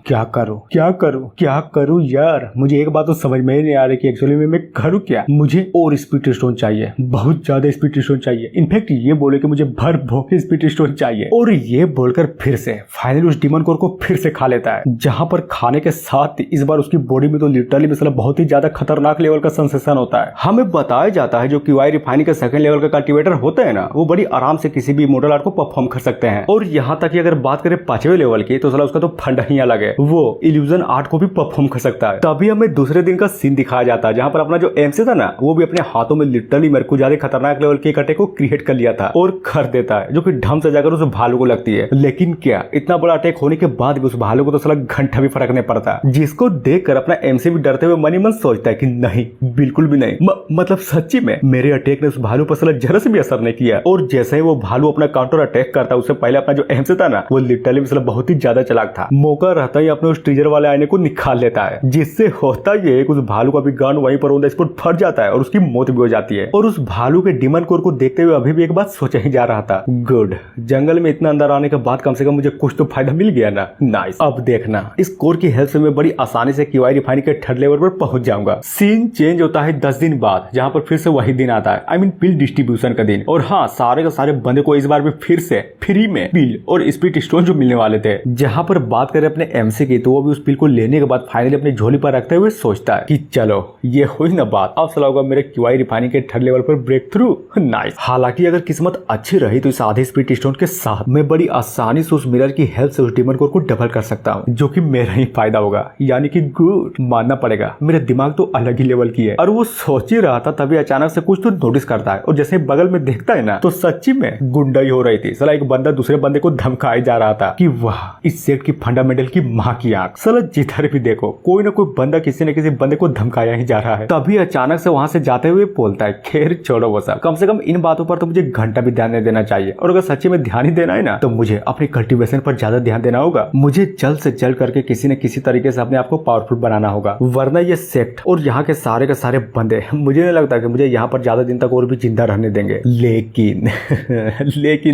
क्या करूँ क्या करूँ क्या करूँ यार? मुझे एक बात तो समझ में ही नहीं आ रही कि एक्चुअली में मैं करूँ क्या। मुझे और स्पीड स्टोन चाहिए, बहुत ज्यादा स्पीड स्टोन चाहिए। इनफैक्ट ये बोले कि मुझे भर भोग स्पीड स्टोन चाहिए। और ये बोलकर फिर से फाइनली उस डिमन कोर को फिर से खा लेता है, जहां पर खाने के साथ इस बार उसकी बॉडी में तो लिटरली मतलब बहुत ही ज्यादा खतरनाक लेवल का सेंसेशन होता है। हमें बताया जाता है जो क्यूआई रिफाइनिंग के सेकंड लेवल का कल्टीवेटर होते हैं ना, वो बड़ी आराम से किसी भी मॉडल आर्ट को परफॉर्म कर सकते हैं। और यहाँ तक कि अगर बात करें 5वें लेवल की, तो उसका तो फंडा ही अलग है, वो इल्यूजन आर्ट को भी परफॉर्म कर सकता है। तभी हमें दूसरे दिन का सीन दिखाया जाता है, जहाँ पर अपना जो एमसी था ना, वो भी अपने हाथों में लिटरली मेरे को ज्यादा खतरनाक लेवल के अटैक को क्रिएट कर लिया था और कर देता है, जो कि ढम से जाकर उस भालू को लगती है। लेकिन क्या इतना बड़ा अटैक होने के बाद भी उस भालू को तो साला घंटा भी फर्क नहीं पड़ता, जिसको देखकर अपना एमसी भी डरते हुए मन ही मन सोचता है कि नहीं, बिल्कुल भी नहीं। मतलब सच्ची में मेरे अटैक ने उस भालू पर साला जरा से भी असर नहीं किया। और जैसे ही वो भालू अपना काउंटर अटैक करता, उससे पहले अपना जो एमसी था ना, वो लिटरली साला बहुत ही ज्यादा चालाक था। मौका रहता ही अपने उस ट्रीजर वाले आईने को निकाल लेता है, जिससे होता ये उस भालू का भी गन वहीं पर ऑन द स्पॉट फट जाता है और उसकी मौत भी हो जाती है। और उस भालू के डिमन कोर को देखते हुए अभी भी एक बात सोचा ही जा रहा था, गुड, जंगल में इतना अंदर आने के बाद कम से कम मुझे कुछ तो फायदा मिल गया ना, नाइस। अब देखना, इस कोर की हेल्प से मैं बड़ी आसानी से क्यूआई रिफाइनिंग के 3rd लेवल पर पहुंच जाऊंगा। सीन चेंज होता है 10 दिन बाद, जहां पर फिर से वही दिन आता है, आई मीन पिल डिस्ट्रीब्यूशन का दिन। और हाँ, सारे के सारे बंदे को इस बार भी फिर से फ्री में पिल और स्पीड स्टोन जो मिलने वाले थे। जहां पर बात करें अपने एमसी की, तो वो भी उस पिल को लेने के बाद फाइनली अपनी झोली पर रखते हुए सोचता है कि चलो ये हुई ना बात, अब सला होगा मेरे क्यूआई रिफाइनिंग के 3rd लेवल पर ब्रेक थ्रू, नाइस। हालांकि अगर किस्मत अच्छी रही तो इस आधे स्पीड स्टोन के साथ मैं बड़ी आसानी से उस मिरर की हेल्प से उस डिमन कोर को डबल कर सकता हूँ, जो कि मेरा ही फायदा होगा, यानी कि गुड। मानना पड़ेगा मेरा दिमाग तो अलग ही लेवल की है। और वो सोच ही रहा था तभी अचानक से कुछ तो नोटिस करता है और जैसे बगल में देखता है ना तो सच्ची में गुंडाई हो रही थी। साला एक बंदा दूसरे बंदे को धमकाए जा रहा था कि वाह इस सेट की फंडामेंटल की माँ की आंख। साला जिधर भी देखो कोई ना कोई बंदा किसी न किसी बंदे को धमकाया ही जा रहा है। तभी अचानक से वहां से जाते हुए बोलता है, खैर छोड़ो वो सब, कम से कम इन बातों पर तो मुझे घंटा भी ध्यान नहीं देना चाहिए। और अगर सच्ची में ध्यान ही देना है ना तो मुझे अपनी कल्टीवेशन पर ज्यादा ध्यान देना होगा। मुझे जल्द से जल्द करके किसी न किसी तरीके से अपने आप को पावरफुल बनाना होगा, वरना ये सेक्ट और यहाँ के सारे बंदे मुझे नहीं लगता कि मुझे यहाँ पर ज्यादा दिन तक और भी जिंदा रहने देंगे। लेकिन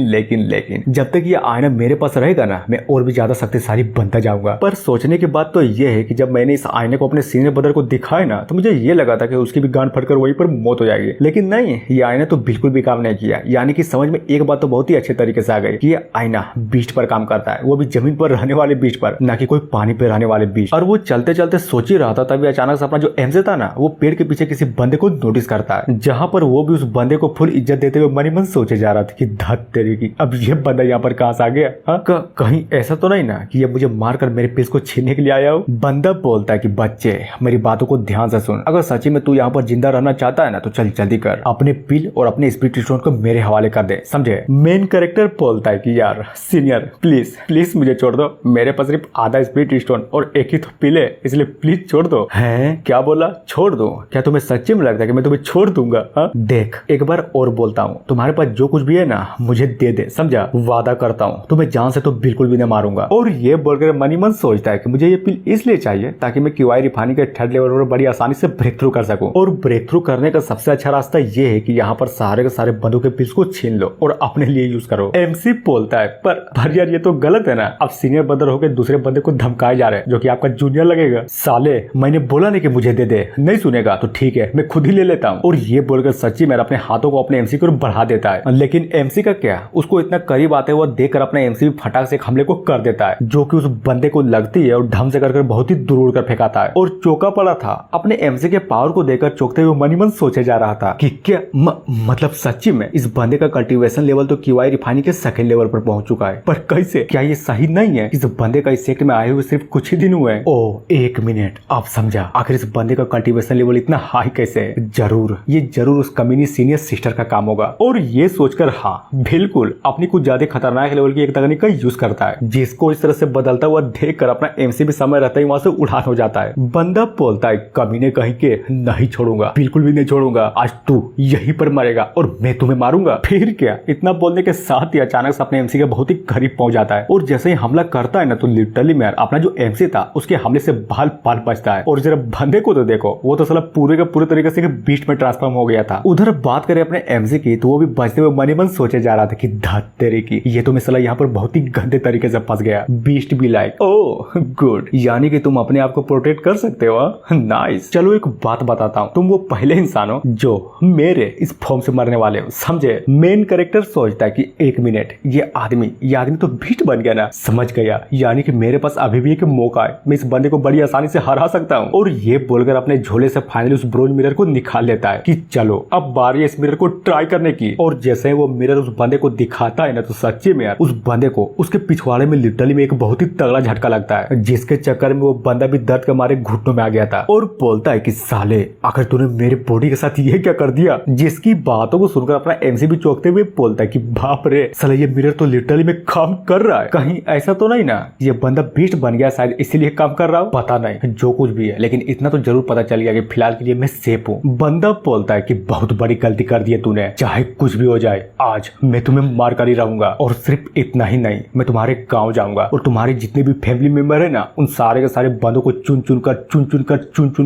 लेकिन जब तक ये आईना मेरे पास रहेगा ना मैं और भी ज्यादा शक्तिशाली बनता जाऊंगा। पर सोचने की बात तो ये है कि जब मैंने इस आईने को अपने सीनियर ब्रदर को दिखाया ना तो मुझे ये लगा था कि उसकी भी गांड फटकर वहीं पर मौत हो जाएगी। लेकिन नहीं, ये आईना तो बिल्कुल भी काम नहीं किया। यानी कि समझ में एक बात तो बहुत ही अच्छे तरीके से आ गई कि ये आईना बीस्ट पर काम करता है, वो भी जमीन पर रहने वाले बीस्ट पर, ना कि कोई पानी पे रहने वाले बीस्ट। और वो चलते चलते सोच ही रहा था तभी अचानक से अपना जो एमजे था ना वो पेड़ के पीछे किसी बंदे को नोटिस करता है, जहां पर वो भी उस बंदे को फुल इज्जत देते हुए मन ही मन सोचे जा रहा था कि धत तेरी की, अब ये बंदा यहाँ पर कहां से आ गया। कहीं ऐसा तो नहीं ना कि ये मुझे मारकर मेरे पिल्स को छीनने के लिए आया हो। बंदा बोलता है कि बच्चे मेरी बातों को ध्यान से सुन, अगर सच्ची में तू यहाँ पर जिंदा रहना चाहता है ना तो चल जल्दी कर, अपने पिल और अपने स्पिरिट स्टोन को मेरे हवाले कर दे, समझे। मेन कैरेक्टर बोलता है कि यार सीनियर प्लीज मुझे छोड़ दो, मेरे पास सिर्फ आधा स्पिरिट स्टोन और एक ही तो पिल है, इसलिए प्लीज छोड़ दो। हैं क्या बोला, छोड़ दो? क्या तुम्हें सच्ची में लगता है कि मैं तुम्हें छोड़ दूंगा? हा? देख एक बार और बोलता हूँ, तुम्हारे पास जो कुछ भी है ना मुझे दे दे, समझा। वादा करता हूँ तुम्हें जान से तो बिल्कुल भी नहीं मारूंगा। और ये बोलकर मनी मन सोचता है कि मुझे ये पिल इसलिए चाहिए ताकि मैं क्यूआई रिफाइनिंग के थर्ड लेवल पर बड़ी आसानी से ब्रेक थ्रू कर सकूं। और ब्रेक थ्रू करने का सबसे अच्छा रास्ता ये है कि यहाँ पर सारे के सारे बंदों के पिल्स को छीन लो और अपने लिए यूज करो। एमसी बोलता है पर यार ये तो गलत है ना, अब सीनियर ब्रदर होकर दूसरे बंदे को धमकाए जा रहे हैं जो कि आपका जूनियर लगेगा। साले मैंने बोला नहीं कि मुझे दे दे, नहीं सुनेगा तो ठीक है मैं खुद ही ले लेता हूँ। और ये बोलकर सच्ची में अपने हाथों को अपने एमसी को बढ़ा देता है। लेकिन एमसी का क्या, उसको इतना करीब आते हुए देखकर अपना एमसी भी फटाक से हमले को कर देता है जो कि उस बंदे को लगती है और ढम से कर बहुत ही दूर उड़ कर फेंकाता है। और चौका पड़ा था अपने एमसी के पावर को देखकर चौंकते हुए मनी मन सोचे जा रहा था कि क्या मतलब सच्ची में इस बंदे का कल्टीवेशन लेवल तो क्यूआई रिफाइनिंग के सेकंड लेवल पर पहुंच चुका है। पर कैसे, क्या ये सही नहीं है? इस बंदे का इस सेक्ट में आए हुए सिर्फ कुछ ही दिन हुए हैं। ओ एक मिनट, अब समझा आखिर इस बंदे का कल्टीवेशन लेवल इतना हाई कैसे है। जरूर उस कमीनी सीनियर सिस्टर का काम होगा। और ये सोचकर हाँ बिल्कुल अपनी कुछ ज्यादा खतरनाक लेवल की एक तकनीक का यूज करता है जिसको इस तरह से बदलता हुआ देखकर अपना एमसी भी समय रहता ही वहां से उड़ान हो जाता है। बंदा बोलता है कमीने कहीं के नहीं छोड़ूंगा, बिल्कुल भी नहीं छोड़ूंगा, आज तू यहीं पर मरेगा और मैं तुम्हें मारूंगा। फिर क्या, इतना बोलने के साथ ही अचानक से अपने एमसी के बहुत ही करीब पहुंच जाता है और जैसे ही हमला करता है ना तो लिटरली में अपना जो एमसी था उसके हमले से बाल बचता है। और जरा बंदे को तो देखो, वो तो साला पूरे के पूरे तरीके से बीस्ट में ट्रांसफॉर्म हो गया था। उधर बात करें अपने एमसी की तो वो भी बचते हुए मनी मन सोचे जा रहा था कि धत तेरे की, ये तो मैं साला यहाँ पर बहुत ही गंदे तरीके से फंस गया। बीस्ट भी लाइक ओह गुड, यानी कि तुम अपने आप को प्रोटेक्ट कर सकते हो। नाइस, चलो एक बात बताता हूँ, तुम वो पहले इंसान हो जो मेरे इस फॉर्म से मरने वाले हो, समझे। मेन कैरेक्टर सोचता है कि एक मिनट, ये आदमी तो बीस्ट बन गया ना, समझ गया, यानी कि मेरे पास अभी भी एक मौका है, मैं इस बंदे को बड़ी आसानी से हरा सकता हूँ। और ये बोलकर अपने झोले से फाइनली उस ब्रोंज मिरर को निकाल लेता है कि चलो अब बारी है इस मिरर को ट्राई करने की। और जैसे वो मिरर उस बंदे को दिखाता है ना तो सच्ची में यार उस बंदे को उसके पिछवाड़े में लिटरली में एक बहुत ही तगड़ा झटका लगता है जिसके चक्कर में वो बंदा भी दर्द के मारे घुटनों में आ गया था। और बोलता है कि साले आखिर तूने मेरे बॉडी के साथ ये क्या कर दिया। जिसकी बातों को सुनकर अपना एमसी भी चौंकते हुए बोलता है कि बाप रे साले ये मिरर तो लिटरली में काम कर रहा है, कहीं ऐसा तो नहीं ना ये बंदा बीस्ट बन गया शायद इसीलिए काम कर रहा हूँ, पता नहीं जो कुछ भी है, लेकिन इतना तो जरूर पता चल गया कि फिलहाल के लिए मैं सेफ हूँ। बंदा बोलता है कि बहुत बड़ी गलती कर दी है तूने, चाहे कुछ भी हो जाए आज मैं तुम्हें मार कर ही रहूंगा। और सिर्फ इतना ही नहीं, मैं तुम्हारे गाँव जाऊंगा और तुम्हारे जितने भी फैमिली मेंबर है ना उन सारे के सारे बंदों को चुन चुन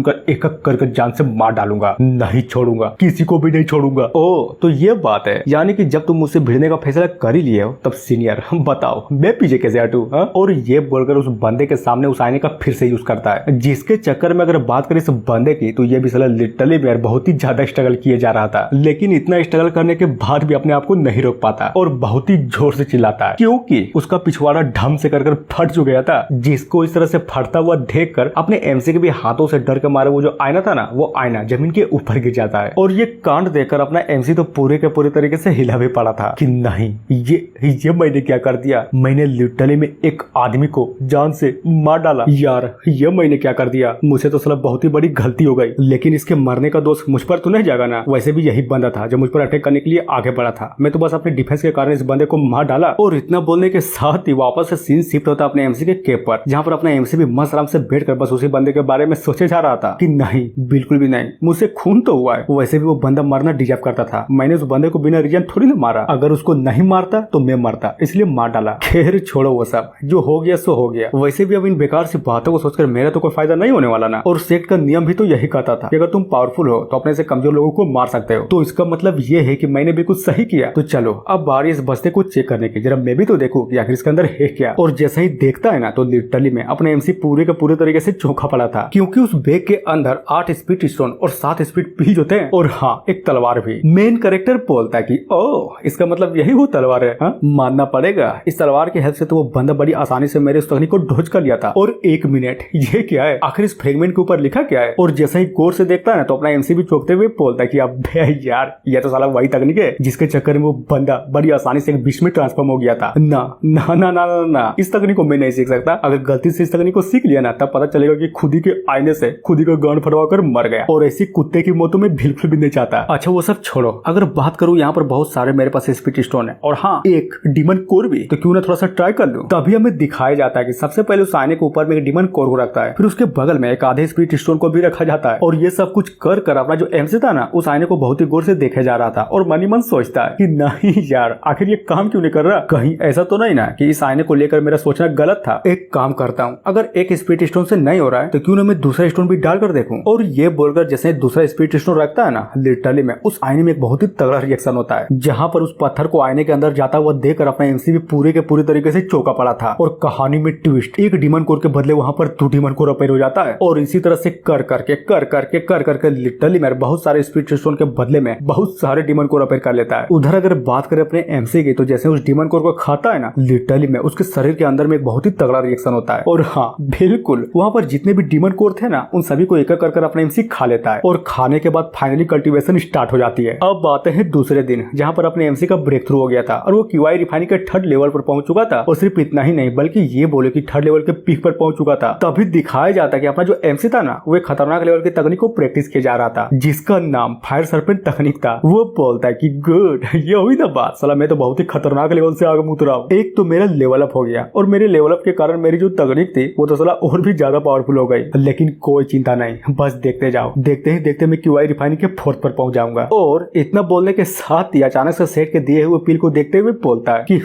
कर एक एक कर जान से मार डालूंगा, नहीं छोड़ूंगा, किसी को भी नहीं छोड़ूंगा। ओ तो ये बात है, यानी कि जब तुम मुझसे भिड़ने का फैसला कर ही लिए हो तब सीनियर बताओ मैं पीछे कैसे हटूं। और ये बोलकर उस बंदे के सामने उस आईने का फिर से यूज करता है जिसके चक्कर में अगर बात करें इस बंदे की तो ये भी साला लिटरली में बहुत ही ज्यादा स्ट्रगल किए जा रहा था, लेकिन इतना स्ट्रगल करने के बाद भी अपने आप को नहीं रोक पाता और बहुत ही जोर से चिल्लाता है क्योंकि उसका पिछवाड़ा ढम से कर फट चुका गया था। जिसको इस तरह से फटता हुआ देखकर अपने एमसी के भी हाथों से डर के मारे वो जो आईना था ना वो आईना जमीन के ऊपर गिर जाता है। और ये कांड देखकर अपना एमसी तो पूरे के पूरे तरीके से हिला भी पड़ा था कि नहीं ये मैंने क्या कर दिया, मैंने लिटरली में एक आदमी को जान से मार डाला। यार ये मैंने क्या कर दिया, मुझसे तो साला बहुत ही बड़ी गलती हो गई। लेकिन इसके मरने का दोष मुझ पर तो नहीं जाएगा ना। वैसे भी यही बंदा था जो मुझ पर अटैक करने के लिए आगे बढ़ा था। मैं तो बस अपने डिफेंस के कारण इस बंदे को मार डाला। और इतना बोलने के साथ ही वापस से सीन शिफ्ट होता अपने एमसी के कैंप पर, जहाँ पर अपना एमसी भी मस्त आराम से बैठ कर बस उसी बंदे के बारे में सोचे जा रहा था कि नहीं, बिल्कुल भी नहीं, मुझसे खून तो हुआ है। वैसे भी वो बंदा मरना डिजर्व करता था। मैंने उस बंदे को बिना रीजन थोड़ी ना मारा। अगर उसको नहीं मारता तो मैं मरता, इसलिए मार डाला। खैर छोड़ो वो सब, जो हो गया सो हो गया। वैसे भी अब इन बेकार सी बातों को सोचकर मेरा तो कोई फायदा नहीं होने वाला ना। और सेक्ट का नियम भी तो यही कहता था कि अगर तुम पावरफुल हो तो अपने से कमजोर लोगों को मार सकते हो। तो इसका मतलब ये है कि मैंने भी कुछ सही किया। तो चलो अब बारी इस बस्ते को चेक करने की, जरा मैं भी तो देखूं कि आखिर इसके अंदर है क्या। और जैसे ही देखता है ना तो लिटरली में अपने एमसी पूरे का पूरे तरीके से चौंका पड़ा था, क्योंकि उस बैग के अंदर 8 स्पीड स्टोन और 7 स्पीड पीज होते हैं। और हाँ, एक तलवार भी। मेन कैरेक्टर बोलता है कि ओह, इसका मतलब यही वो तलवार है। हाँ, मानना पड़ेगा, इस तलवार की हेल्प से तो वो बंदा बड़ी आसानी से मेरे उस तकनीक को ढोच कर लिया था। और 1 मिनट, ये क्या है आखिर, इस फ्रेगमेंट के ऊपर लिखा क्या है। और जैसे ही गौर से देखता है ना तो अपना एमसी भी चौंकते हुए बोलता है कि अब यार, ये तो साला वही तकनीक है जिसके चक्कर में वो बंदा बड़ी आसानी से एक विष में ट्रांसफॉर्म हो गया था। ना ना ना ना ना, ना। इस तकनीक को मैं नहीं सीख सकता। अगर गलती से इस तकनीक को सीख लिया ना तब पता चलेगा कि खुदी के आईने से खुदी का गांड फटवा कर मर गया। और ऐसी कुत्ते की मौत में बिल्कुल भी नहीं चाहता। अच्छा वो सब छोड़ो, अगर बात करूं यहाँ पर बहुत सारे मेरे पास स्पीड स्टोन है और हाँ एक डीमन कोर भी, तो क्यों ना थोड़ा सा ट्राई कर लूं। तभी हमें दिखाया जाता है कि सबसे पहले उस आईने के ऊपर में एक डीमन कोर को रखता है, फिर उसके बगल में एक आधे स्पीड स्टोन को भी रखा जाता है। और ये सब कुछ कर कर अपना जो एमसी था ना उस आईने को बहुत ही गौर से देखे जा रहा था। और मन ही मन सोचता है कि नहीं यार, आखिर ये काम क्यों नहीं कर रहा। कहीं ऐसा तो नहीं ना कि इस आईने को लेकर मेरा सोचना गलत था। एक काम करता हूँ, अगर एक स्पीड स्टोन से नहीं हो रहा है तो क्यों ना मैं दूसरा स्टोन भी डाल कर देखूं। और ये बोलकर जैसे दूसरा स्पीड स्टोन रखता है ना, लिटरली में उस आईने में एक बहुत ही तगड़ा रिएक्शन होता है, जहां पर उस पत्थर को आईने के अंदर जाता हुआ देखकर अपना एमसी भी पूरे के पूरे तरीके से चौंका पड़ा था। और कहानी में ट्विस्ट, एक डीमन कोर के बदले वहां पर 2 डीमन कोर अपेयर हो जाता है। और इसी तरह से कर करके लिटरली मेरे बहुत सारे स्पीड स्टोन के बदले में बहुत सारे डीमन कोर अपेयर कर लेता है। उधर अगर बात करें अपने एमसी की, तो जैसे उस डीमन कोर को खाता है ना, लिटरली में उसके शरीर के अंदर में एक बहुत ही तगड़ा रिएक्शन होता है। और हाँ बिल्कुल, वहां पर जितने भी डीमन कोर थे ना उन सभी को एक एक कर अपने एमसी खा लेता है। और खाने के बाद फाइनली कल्टीवेशन स्टार्ट हो जाती है। अब आते हैं दूसरे दिन, जहां पर अपने एमसी का ब्रेक थ्रू हो गया था और वो क्यूआई रिफाइनिंग के 3rd लेवल पर पहुंच चुका था। और सिर्फ इतना ही नहीं बल्कि ये बोले कि 3rd लेवल के पीक पर पहुंच चुका था। तभी दिखाया जाता है कि अपना जो एमसी था ना वो एक खतरनाक लेवल की तकनीक को प्रैक्टिस किया जा रहा था, जिसका नाम फायर सर्पेंट तकनीक था। वो बोलता है कि गुड, ये हुई ना बात, साला मैं तो बहुत ही खतरनाक लेवल से आगे उतरा हूं। एक तो मेरा लेवल अप हो गया और मेरे लेवल अप के कारण मेरी जो तकनीक थी वो तो साला और भी ज्यादा पावरफुल हो गई। लेकिन कोई चिंता नहीं, बस देखते जाओ, देखते ही देखते मैं क्यूआई रिफाइनिंग के 4th पर पहुंच जाऊंगा। और इतना बोलने के साथ ही अचानक से सेट के दिए हुए पिल को देखते हुए बोलता है कि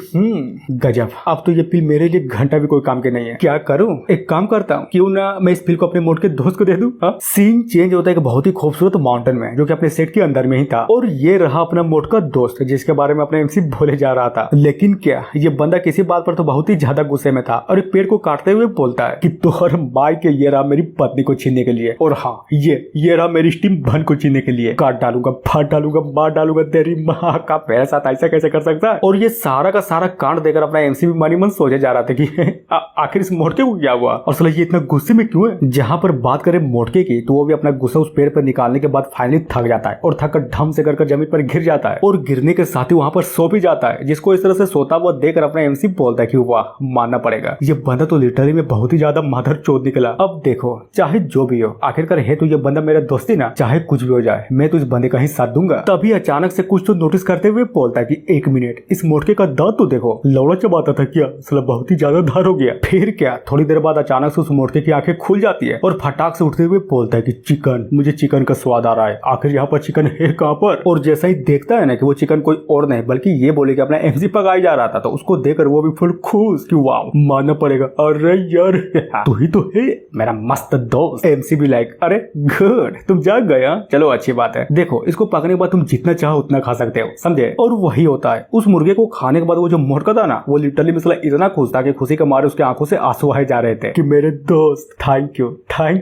गजब, अब तो ये पिल मेरे लिए घंटा भी कोई काम के नहीं है। क्या करूं, एक काम करता हूं, क्यों ना मैं इस पिल को अपने मोड के दोस्त को दे दूं। सीन चेंज होता है एक बहुत ही खूबसूरत माउंटेन में, जो कि अपने सेट के अंदर में ही था। और ये रहा अपना मोड का दोस्त, जिसके बारे में अपने एमसी बोले जा रहा था। लेकिन क्या ये बंदा किसी बात पर तो बहुत ही ज्यादा गुस्से में था और एक पेड़ को काटते हुए बोलता है कि तोहर माई के ये रहा मेरी पत्नी को छीनने के लिए, और हाँ ये रहा मेरी स्टीम बन को छीनने के लिए। काट डालूंगा, फाट डालूंगा, मार डालूंगा, तेरी माँ का पैसा ऐसा कैसे कर सकता है। और ये सारा का सारा कांड देकर अपना एमसी भी मनी मन सोचे जा रहा था कि आखिर इस मोटके को क्या हुआ और साला ये इतना गुस्से में क्यों है। जहां पर बात करें मोटके की, तो वो भी अपना गुस्सा उस पेड़ पर निकालने के बाद फाइनली थक जाता है और थक कर ढम से कर जमीन पर गिर जाता है। और गिरने के साथ ही वहां पर सो भी जाता है, जिसको इस तरह से सोता हुआ देखकर अपना एमसी बोलता है कि वाह, मानना पड़ेगा, ये बंदा तो लिटरली में बहुत ही ज्यादा माधर चोद निकला। अब देखो, चाहे जो भी हो, आखिरकार है तो ये बंदा मेरा दोस्ती ना, चाहे कुछ भी हो जाए मैं तो इस बंदे का ही साथ दूंगा। तभी अचानक से कुछ तो नोटिस करते हुए बोलता है कि 1 मिनट, इस मोटके का दांत तो देखो, लौड़ा चबाता था क्या, साला बहुत ही ज्यादा धार हो गया। फिर क्या, थोड़ी देर बाद अचानक से उस मोटके की आंखें खुल जाती है और फटाक से उठते हुए बोलता है कि चिकन, मुझे चिकन का स्वाद आ रहा है, आखिर यहाँ पर चिकन है कहाँ पर। और जैसा ही देखता है ना कि वो चिकन कोई और नहीं बल्कि ये बोले कि अपना एमसी पकाई जा रहा था, तो उसको देखकर वो भी फुल खुश कि वाह, मानना पड़ेगा, अरे यार तू ही तो है मेरा मस्त दोस्त। एमसी भी लाइक, अरे गुड, तुम जाग गए, चलो अच्छी बात है। देखो, इसको पकने के बाद तुम जितना चाहो उतना खा सकते हो, समझे। और वही होता है, उस मुर्गे को खाने के बाद वो जो मोटका था ना, वो लिटरली मतलब इतना खुश था कि खुशी के मारे उसके आंखों से आंसू आए जा रहे थे कि मेरे दोस्त थैंक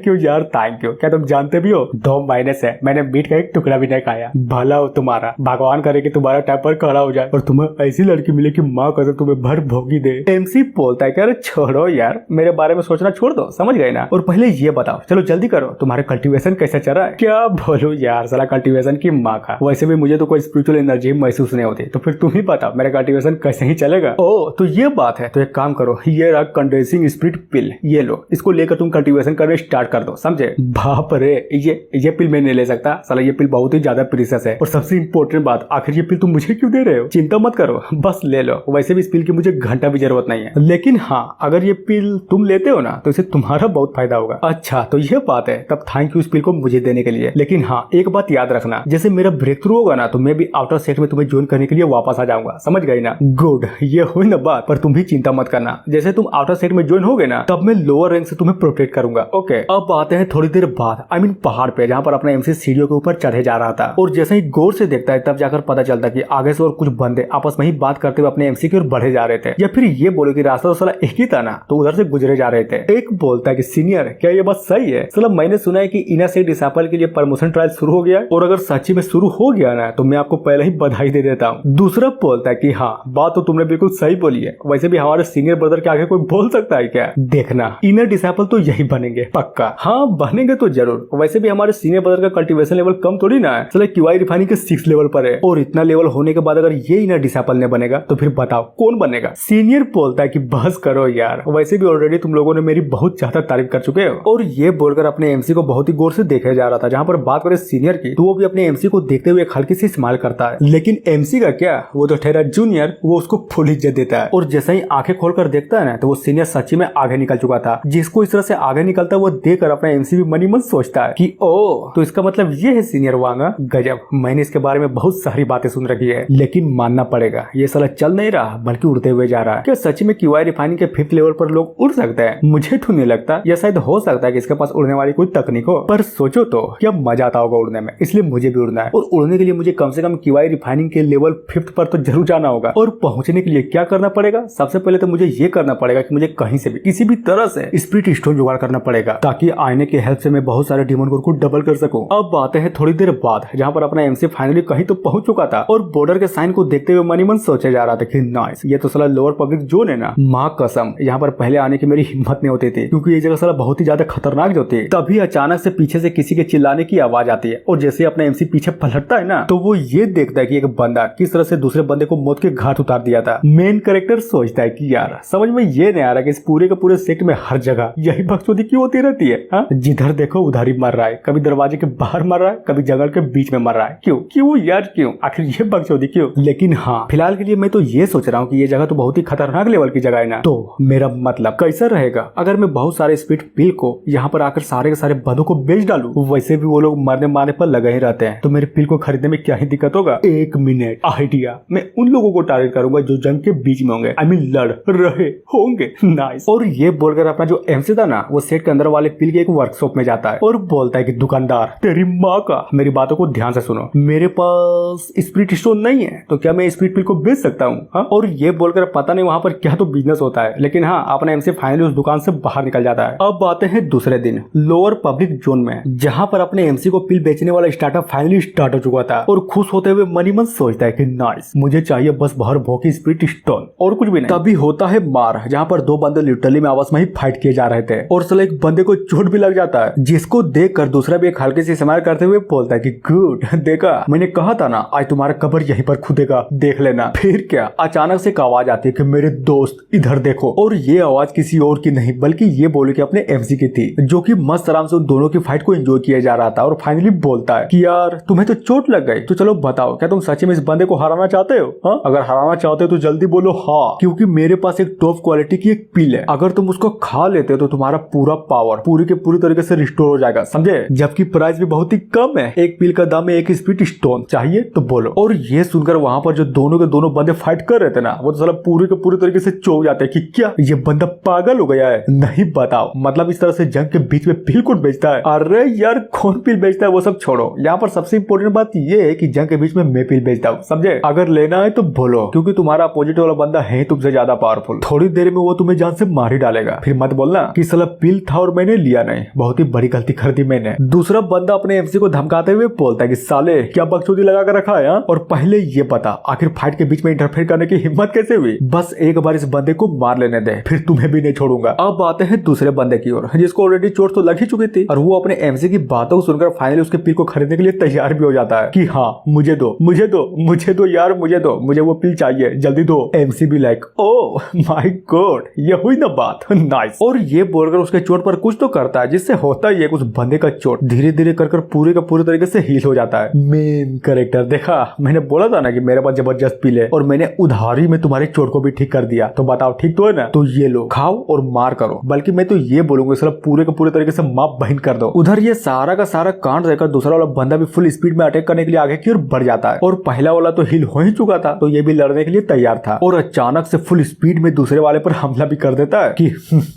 यू यार, थैंक यू। क्या तुम जानते भी हो 2 महीने से मैंने मीट का एक टुकड़ा भी नहीं खाया। भला हो तुम्हारा, भगवान करे कि तुम्हारा टाइम पर खड़ा हो जाए और तुम्हें ऐसी लड़की मिले कि माँ कसम तुम्हें भर भोगी दे। एमसी बोलता है कि अरे छोड़ो यार, मेरे बारे में सोचना छोड़ दो, समझ गए ना। और पहले ये बताओ, चलो जल्दी करो, तुम्हारे कल्टीवेशन कैसा चल रहा है। क्या बोलूं यार, साला कल्टीवेशन की माँ का। वैसे भी मुझे तो कोई स्पिरिचुअल एनर्जी महसूस नहीं होती, तो फिर तुम ही बताओ मेरा कल्टीवेशन कैसे ही चलेगा। ओ तो ये बात है, तो एक काम करो, ये रहा कंडेंसिंग स्प्रिट पिल, ये लो, इसको लेकर तुम कल्टीवेशन करने स्टार्ट कर दो, समझे। बाप रे, ये पिल मैं नहीं ले सकता साला, ये पिल बहुत ही ज्यादा प्रीशियस है। और सबसे इंपॉर्टेंट बात, आखिर ये पिल तुम मुझे क्यों दे रहे हो? चिंता मत करो, बस ले लो। वैसे भी इस पिल की मुझे घंटा भी जरूरत नहीं है, लेकिन हाँ, अगर ये पिल तुम लेते हो ना तो इससे तुम्हारा बहुत फायदा होगा। अच्छा तो ये बात है, तब थैंक यू इस पिल को मुझे देने के लिए। लेकिन हाँ, एक बात याद रखना, जैसे मेरा ब्रेक थ्रू होगा ना तो मैं भी आउटर सेट में तुम्हें ज्वाइन करने के लिए वापस आ जाऊंगा, समझ गई ना। गुड, ये हुई ना बात। पर तुम भी चिंता मत करना, जैसे तुम आउटर सेट में ज्वाइन होगे ना तब मैं लोअर रैंक से तुम्हें प्रोटेक्ट करूंगा। ओके, अब आते हैं थोड़ी देर बाद, आई मीन पहाड़ पे, जहाँ पर अपना एमसी सीढ़ियों के ऊपर चढ़े जा रहा था। और जैसे ही गौर से देखता है तब जाकर पता चलता कि आगे से और कुछ बंदे आपस में ही बात करते हुए अपने एमसी की ओर बढ़े जा रहे थे, या फिर ये बोलो कि रास्ता तो साला एक ही था ना, तो उधर से गुजरे जा रहे थे। एक बोलता है कि सीनियर, क्या ये बात सही है? साला मैंने सुना है कि इनर से डिसाइपल के लिए प्रमोशन ट्रायल शुरू हो गया है, और अगर सच्ची में शुरू हो गया ना तो मैं आपको पहले ही बधाई दे देता हूँ। दूसरा बोलता है कि हाँ, बात तो तुमने बिल्कुल सही बोली है, वैसे भी हमारे सीनियर ब्रदर के आगे कोई बोल सकता है क्या? देखना, इनर डिसाइपल तो यही बनेंगे पक्का। हाँ बनेंगे तो जरूर, वैसे भी हमारे सीनियर ब्रदर का कल्टीवेशन लेवल कम थोड़ी ना है, चलो क्यूआई रिफाइनिंग के 6 लेवल पर है, और इतना लेवल होने के बाद अगर ये इनर डिसाइपल ने बनेगा तो फिर बताओ कौन बनेगा? सीनियर बोलता है कि बस करो यार, वैसे भी ऑलरेडी तुम लोगों ने मेरी बहुत ज्यादा तारीफ कर चुके हो। और ये बोलकर अपने एमसी को बहुत ही गौर से देखा जा रहा था। जहाँ पर बात करें सीनियर की, तो वो भी अपने एमसी को देखते हुए हल्की सी स्माइल करता है, लेकिन एमसी का क्या, वो तो ठहरा जूनियर, वो उसको फुल इज्जत देता है। और जैसे ही आंखें खोलकर देखता है ना तो वो सीनियर सच्ची में आगे निकल चुका था। जिसको इस तरह से आगे निकलता है वो देखकर अपना एमसी भी मनी मन सोचता है कि ओ, तो इसका मतलब ये है सीनियर वांगा। गजब, मैंने इसके बारे में बहुत सारी बातें सुन रखी है, लेकिन मानना पड़ेगा ये साला चल नहीं रहा बल्कि उड़ते हुए जा रहा है। क्या सच में क्यूआई रिफाइनिंग के 5th लेवल पर लोग उड़ सकते हैं? मुझे तो नहीं लगता, या शायद हो सकता है कि इसके पास उड़ने वाली कोई तकनीक हो, पर सोचो तो क्या मजा आता होगा उड़ने में, इसलिए मुझे भी उड़ना है। और उड़ने के लिए मुझे कम से कम क्यूआई रिफाइनिंग के लेवल 5th पर तो जरूर जाना होगा। और पहुंचने के लिए क्या करना पड़ेगा? सबसे पहले तो मुझे ये करना पड़ेगा कि मुझे कहीं से भी किसी भी तरह से स्पिरिट स्टोन जुगाड़ करना पड़ेगा, ताकि आईने के हेल्प से मैं बहुत सारे डीमन कोर को डबल कर सकूं। अब आते हैं थोड़ी देर बाद, जहाँ पर अपना एमसी फाइनली कहीं तो पहुंच चुका था, और बॉर्डर के साइन को देखते हुए मनी मन सोचे जा रहा था कि नाइस, ये तो साला लोअर पब्लिक जोन है ना। माँ कसम, यहाँ पर पहले आने की मेरी हिम्मत नहीं होती थी, क्योंकि ये जगह साला बहुत ही ज्यादा खतरनाक जो थी। तभी अचानक से पीछे से किसी के चिल्लाने की आवाज आती है, और जैसे अपना एमसी पीछे पलटता है ना तो वो ये देखता है कि एक बंदा किस तरह से दूसरे बंदे को मौत के घाट उतार दिया था। मेन कैरेक्टर सोचता है कि यार समझ में ये नहीं आ रहा कि इस पूरे के पूरे सेक्ट में हर जगह यही बकचोदी क्यों होती रहती है। हा? जिधर देखो उधर ही मर रहा है, कभी दरवाजे के बाहर मर रहा है, कभी जंगल के बीच में मर रहा है। क्यों क्यों यार क्यों, आखिर ये बकचोदी क्यों? लेकिन हाँ, फिलहाल के लिए मैं तो ये सोच रहा हूँ कि ये जगह तो बहुत ही खतरनाक लेवल की जगह है ना। तो मेरा मतलब कैसा रहेगा अगर मैं बहुत सारे स्पीड पिल को यहाँ पर आकर सारे के सारे बंदों को बेच डालूं? वैसे भी वो लोग मरने मारने पर लगे ही रहते हैं, तो मेरे पिल को खरीदने में क्या ही दिक्कत होगा। एक मिनट आइडिया, मैं उन लोगों को टारगेट करूंगा जो जंग के बीच में होंगे, आई मीन लड़ रहे होंगे। नाइस। और ये बोलकर अपना जो एमसी था ना वो सेट के अंदर वाले पिल के एक वर्कशॉप में जाता है और बोलता है कि दुकानदार, तेरी माँ का, मेरी बातों को ध्यान से सुनो, मेरे पास स्पिरिट स्टोन नहीं है, तो क्या मैं स्पिरिट पिल को बेच सकता हूँ? और ये बोलकर पता नहीं वहाँ पर क्या तो बिजनेस होता है, लेकिन हाँ, अपना एमसी फाइनली उस दुकान से बाहर निकल जाता है। अब आते हैं दूसरे दिन लोअर पब्लिक जोन में, जहाँ पर अपने एमसी को पिल बेचने वाला स्टार्टअप फाइनली स्टार्ट हो चुका था। और खुश होते हुए मनी मन सोचता है कि नाइस, मुझे चाहिए बस बाहर भोकी स्पिरिट स्टोन और कुछ भी नहीं। तभी होता है मार, जहाँ पर दो बंदे लिटरली में आपस में ही फाइट किए जा रहे थे, और साला एक बंदे को चोट भी लग जाता है, जिसको देखकर दूसरा भी एक हल्की सी स्माइल करते हुए बोलता है कि गुड, देखा मैंने कहा था ना, आज तुम्हारा कब्र यहीं पर खुदेगा, देख लेना। फिर क्या, अचानक से एक आवाज आती है कि मेरे दोस्त इधर देखो, और ये आवाज किसी और की नहीं बल्कि ये बोले कि अपने एमसी की थी, जो कि मस्त आराम से उन दोनों की फाइट को एंजॉय किया जा रहा था। और फाइनली बोलता है कि यार तुम्हें तो चोट लग गई, तो चलो बताओ क्या तुम सच में इस बंदे को हराना चाहते हो? हाँ, अगर हराना चाहते हो तो जल्दी बोलो हाँ, क्योंकि मेरे पास एक टॉप क्वालिटी की एक पिल है, अगर तुम उसको खा लेते हो तो तुम्हारा पूरा पावर पूरी के पूरी तरीके से रिस्टोर हो जाएगा, समझे? जबकि प्राइस भी बहुत ही कम है, एक पिल का दाम है एक स्पिरिट स्टोन, चाहिए तो बोलो। और ये सुनकर वहां पर जो दोनों के दोनों बंदे फाइट कर रहे थे ना, वो तो साला पूरे के पूरी तरीके से चौंक जाते हैं कि क्या ये बंदा पागल हो गया है? नहीं बताओ, मतलब इस तरह से जंग के बीच में पिल कौन बेचता है? अरे यार कौन पिल बेचता है वो सब छोड़ो, यहाँ पर सबसे इंपॉर्टेंट बात ये है कि जंग के बीच में मैं पिल बेचता हूँ, समझे? अगर लेना है तो बोलो, क्योंकि तुम्हारा अपोजिट वाला बंदा है तुमसे ज्यादा पावरफुल, थोड़ी देर में वो तुम्हें जान से मार ही डालेगा। फिर मत बोलना कि साला पिल था और मैंने लिया नहीं, बहुत ही बड़ी गलती कर दी मैंने। दूसरा बंदा अपने एमसी को धमकाते हुए बोलता है कि साले क्या बकचोदी लगा कर रखा है? और पहले ये बता आखिर फाइट के बीच में इंटरफेयर करने की हिम्मत कैसे हुई? बस एक बार इस बंदे को मार लेने दे, फिर तुम्हें भी नहीं छोड़ूंगा। अब आते हैं दूसरे बंदे की ओर, जिसको ऑलरेडी चोट तो लग ही चुकी थी, और वो अपने एमसी की बातों को सुनकर फाइनली उसके पिल को खरीदने के लिए तैयार भी हो जाता है कि हाँ मुझे दो यार, मुझे दो, मुझे वो पिल चाहिए, जल्दी दो। एमसी भी like oh my God, good, ये हुई ना बात। नाइस। और ये बोलकर उसके चोट पर कुछ तो करता है, जिससे होता ही है उस बंदे का चोट धीरे धीरे कर पूरे का पूरे तरीके से हील हो जाता है। मेन कैरेक्टर, देखा मैंने बोला था ना कि मेरे पास जबरदस्त पिल है और मैंने उधारी में तुम्हारी चोट को भी ठीक कर दिया, तो बताओ ठीक तो है ना? तो ये लो, खाओ और मार करो। बल्कि मैं तो ये बोलूंगा साला पूरे के पूरे तरीके से माप बहिन कर दो। उधर ये सारा का सारा कांड रहकर दूसरा वाला बंदा भी फुल स्पीड में अटैक करने के लिए आगे की ओर बढ़ जाता है और पहला वाला तो हिल हो ही चुका था, तो ये भी लड़ने के लिए तैयार था और अचानक से फुल स्पीड में दूसरे वाले पर हमला भी कर देता है कि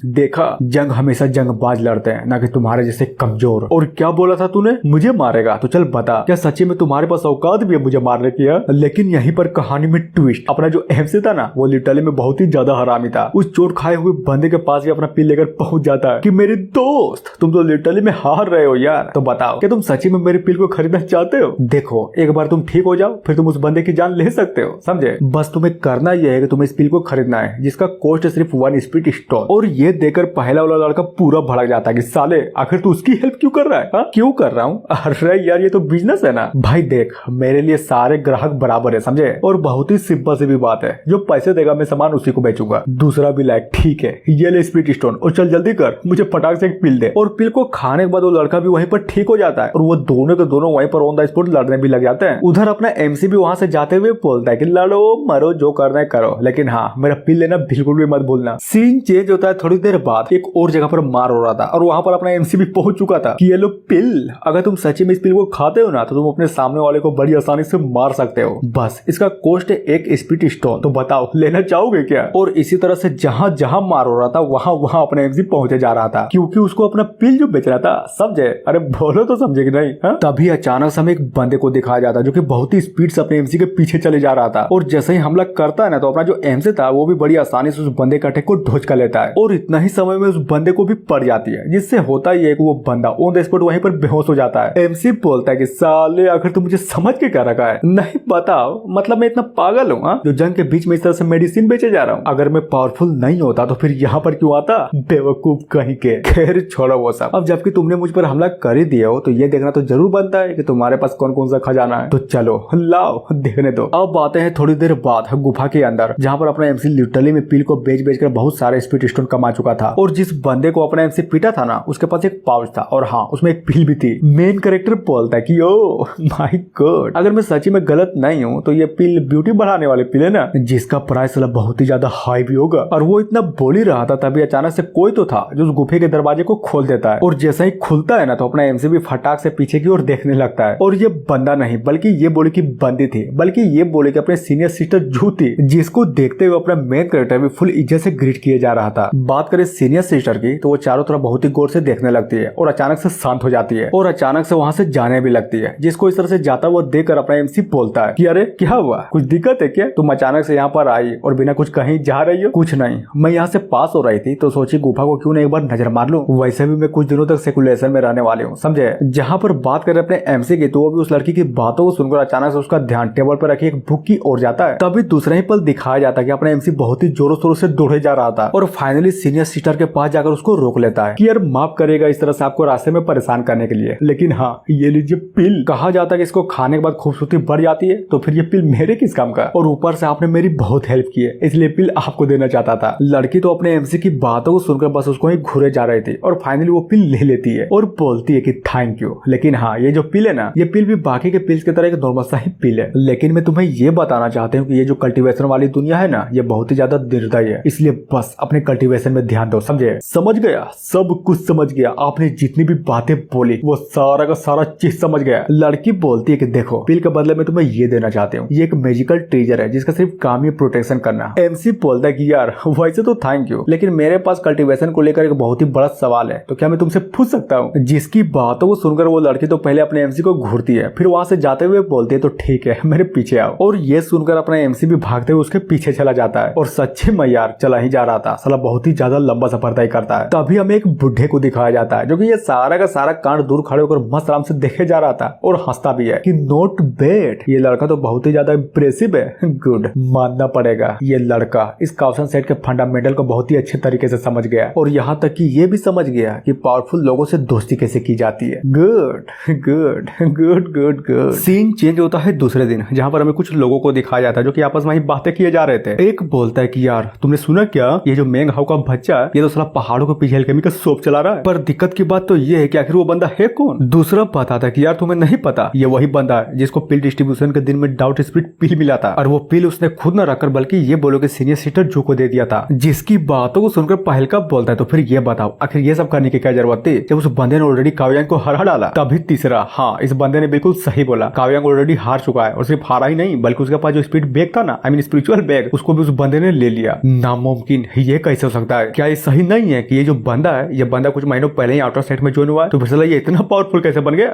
देखा, जंग हमेशा जंगबाज लड़ते हैं, ना कि तुम्हारे जैसे कमजोर। और क्या बोला था तूने, मुझे मारेगा? तो चल बता, क्या सच्ची में तुम्हारे पास औकात भी है मुझे मारने की? लेकिन यहीं पर कहानी में ट्विस्ट, अपना जो एमसी था ना वो लिटरली में बहुत ही ज्यादा हरामी था। उस चोट खाए हुए बंदे के पास भी अपना पिल लेकर पहुंच जाता है कि मेरे दोस्त, तुम तो लिटरली में हार रहे हो यार, तो बताओ क्या तुम सच्ची में मेरे पिल को खरीदना चाहते हो? देखो, एक बार तुम ठीक हो जाओ फिर तुम उस बंदे की जान ले सकते हो, समझे? बस तुम्हें करना यह है कि तुम्हें इस पिल को खरीदना है, जिसका कॉस्ट सिर्फ 1 स्पीड स्टोन। और ये देकर पहला वाला लड़का पूरा भड़क जाता है कि साले आखिर तू उसकी हेल्प क्यों कर रहा है? क्यों कर रहा हूँ? अरे यार ये तो बिजनेस है ना भाई, देख मेरे लिए सारे ग्राहक बराबर है, समझे? और बहुत ही सिंपल सी भी बात है, जो पैसे देगा मैं सामान उसी को बेचूंगा। दूसरा भी लाइक ठीक है, ये ले स्पीड स्टोन और चल जल्दी कर, मुझे फटाक से एक पिल दे। और पिल को खाने के बाद वो लड़का भी वहीं पर ठीक हो जाता है और वो दोनों के दोनों वहीं पर ऑन द स्पॉट लड़ने भी लग जाते हैं। उधर अपना एमसी भी वहां से जाते हुए बोलता है कि लड़ो मरो जो करना है करो, लेकिन हाँ मेरा पिल लेना बिल्कुल भी मत भूलना। सीन चेंज होता है थोड़ी देर बाद, एक और जगह पर मार हो रहा था और वहां पर अपना एमसी भी पहुंच चुका था कि ये लो पिल, अगर तुम सच्ची में इस पिल को खाते हो ना तो तुम अपने सामने वाले को बड़ी आसानी से मार सकते हो। बस इसका कॉस्ट है 1 स्पीड स्टोन, तो बताओ लेना चाहोगे क्या? और इसी तरह से जहां जहां मार हो रहा था वहां वहां अपना एमसी पहुंचे जा रहा था, क्योंकि उसको अपना पिल जो बेच रहा था, समझे? अरे बोलो तो समझे कि नहीं? तभी अचानक से हमें एक बंदे को दिखाया जाता है जो कि बहुत ही स्पीड से अपने एमसी के पीछे चले जा रहा था और जैसे ही हमला करता है ना तो अपना जो एमसी था वो भी बड़ी आसानी से उस बंदे का अटैक को ढोच कर लेता है और इतना ही समय में उस बंदे को भी पड़ जाती है, जिससे होता ही है कि वो बंदा ऑन द स्पॉट वहीं पर बेहोश हो जाता है। एमसी बोलता है कि साले आखिर तुम मुझे समझ के क्या रखा है? नहीं बताओ, मतलब मैं इतना पागल हूँ जो जंग के बीच में इस तरह से मेडिसिन बेचे जा रहा हूँ? अगर मैं पावरफुल नहीं होता तो फिर यहाँ पर क्यों आता? बेवकूफ कहीं के। खैर छोड़ो वो सब, अब जबकि तुमने मुझ पर हमला कर ही दिया हो तो ये देखना तो जरूर बनता है कि तुम्हारे पास कौन कौन सा खजाना है, तो चलो लाओ देखने दो। अब आते हैं थोड़ी देर बाद गुफा के अंदर, जहाँ पर अपना एमसी लिटरली में पिल को बेच बेच कर बहुत सारे स्पीड स्टोन कमा चुका था और जिस बंदे को अपना एमसी पीटा था ना उसके पास एक पाउच था और हाँ उसमें एक पिल भी थी। मेन कैरेक्टर बोलता है कि ओ माय गॉड, अगर मैं सच्ची में गलत नहीं हूँ तो ये पिल ब्यूटी बढ़ाने वाली पिल है ना, जिसका प्राइस बहुत ही ज्यादा हाई भी होगा। और वो इतना बोल ही रहा था तभी अचानक से कोई तो था जो उस गुफे के दरवाजे को खोल देता है और जैसा ही खुलता है ना तो अपना एमसी भी फटाक से पीछे की ओर देखने लगता है और ये बंदा नहीं बल्कि ये बोले की बंदी थी, बल्कि ये बोले कि अपने सीनियर सिस्टर जू थी, जिसको देखते हुए अपना मेन कैरेक्टर भी फुल इज्जत से ग्रीट किया जा रहा था। बात करें सीनियर सिस्टर की तो वो चारों तरफ बहुत ही गौर से देखने लगती है और अचानक से शांत हो जाती है और अचानक से वहां से जाने भी लगती है, जिसको इस तरह से जाता हुआ देखकर अपना एमसी बोलता है कि अरे क्या हुआ, कुछ दिक्कत है क्या? तुम अचानक से यहाँ पर आई और बिना कुछ कहीं जा रही हो? कुछ नहीं, मैं यहाँ से पास हो रही थी तो सोची गुफा को क्यों नहीं एक बार नजर मार लूं, वैसे भी मैं कुछ दिनों तक सेकुलेशन में रहने वाली हूँ, समझे? जहाँ पर बात करें अपने एमसी की तो वो भी उस लड़की की बातों को सुनकर अचानक से उसका ध्यान टेबल पर रखी एक बुक की ओर जाता है। तभी दूसरा ही पल दिखाया जाता है कि अपना एमसी बहुत ही जोरों शोरों से दौड़े जा रहा था और फाइनली सीनियर सिस्टर के पास जाकर उसको रोक लेता है कि यार माफ करेगा इस तरह से आपको रास्ते में परेशान करने के लिए, लेकिन हाँ ये लीजिए पिल। कहा जाता है कि इसको खाने के बाद खूबसूरती बढ़ जाती है, तो फिर ये पिल मेरे किस काम का? और ऊपर से आपने मेरी बहुत हेल्प की है इसलिए पिल आपको देना चाहता था। लड़की तो अपने एमसी की बातों को सुनकर बस उसको ही घूरे जा रही थी और फाइनली वो पिल ले लेती है और बोलती है कि थैंक यू। लेकिन हाँ ये जो पिल है ना, ये पिल भी बाकी के पिल्स की तरह एक नॉर्मल सा ही पिल है, लेकिन मैं तुम्हें ये बताना चाहती हूँ कि ये जो कल्टीवेशन वाली दुनिया है ना ये बहुत ही ज्यादा निर्दयी है, इसलिए बस अपने कल्टीवेशन में ध्यान दो, समझे? समझ गया, सब कुछ समझ गया, आपने जितनी भी बातें बोली वो सारा का सारा चीज समझ गया। लड़की बोलती है कि देखो पिल के बदले में तुम्हें ये देना चाहती हूँ, ये एक मैजिकल ट्रीजर है जिसका सिर्फ काम ही प्रोटेक्शन करना। एमसी बोलता है कि यार वैसे तो थैंक यू, लेकिन मेरे पास कल्टीवेशन को लेकर एक बहुत ही बड़ा सवाल है, तो क्या मैं तुमसे पूछ सकता हूँ? जिसकी बातों को सुनकर वो लड़की तो पहले अपने एमसी को घूरती है, फिर वहां से जाते हुए बोलती है तो ठीक है मेरे पीछे आओ। और ये सुनकर अपना एमसी भी भागते हुए उसके पीछे चला जाता है और सच्चे में यार चला ही जा रहा था, साला बहुत ही ज्यादा लंबा सफर तय करता है। तभी हमें एक बुढ़े को दिखाया जाता है जो कि ये सारा का सारा कांड दूर खड़े होकर मस्त आराम से देखे जा रहा था और हंसता भी है कि नॉट बैड, ये लड़का तो बहुत ही ज्यादा इंप्रेसिव है। गुड, मानना पड़ेगा ये लड़का इस कॉशन सेट के फंडामेंटल को बहुत ही अच्छे तरीके से समझ गया और यहाँ तक कि ये भी समझ गया कि पावरफुल लोगों से दोस्ती कैसे की जाती है। Good good good good good. Scene change होता है दूसरे दिन, जहाँ पर हमें कुछ लोगों को दिखाया जाता है जो कि आपस में ही बातें किए जा रहे थे। एक बोलता है कि यार तुमने तुमने सुना क्या, ये जो मेंग हाउ का बच्चा ये तो साला पहाड़ों के पीछे अलकेमी का शॉप चला रहा है। पर दिक्कत की बात तो ये है कि आखिर वो बंदा है कौन। दूसरा पता था कि यार तुम्हें नहीं पता, ये वही बंदा है जिसको पिल डिस्ट्रीब्यूशन के दिन में डाउट स्प्रिट पिल मिला था, और वो पिल उसने खुद न रखकर बल्कि ये बोलो कि सीनियर सिस्टर जो को दे दिया था, जिसकी बातों को सुनकर पहलका बोलता है। तो फिर ये बताओ आखिर ये सब करने की क्या जरूरत थी जब उस बंदे ने ऑलरेडी काव्यांग को हरा डाला। तभी तीसरा, हाँ इस बंदे ने बिल्कुल सही बोला, काव्यांग ऑलरेडी हार चुका है, और सिर्फ हारा ही नहीं बल्कि उसके पास जो स्पिरिट बैग था ना, आई मीन स्पिरिचुअल बैग, उसको भी उस बंदे ने ले लिया। नामुमकिन, ये कैसे हो सकता है? क्या ये सही नहीं है कि ये जो बंदा है, ये बंदा कुछ महीनों पहले ही आउटर सेट में ज्वाइन हुआ है, तो फिर ये इतना पावरफुल कैसे बन गया?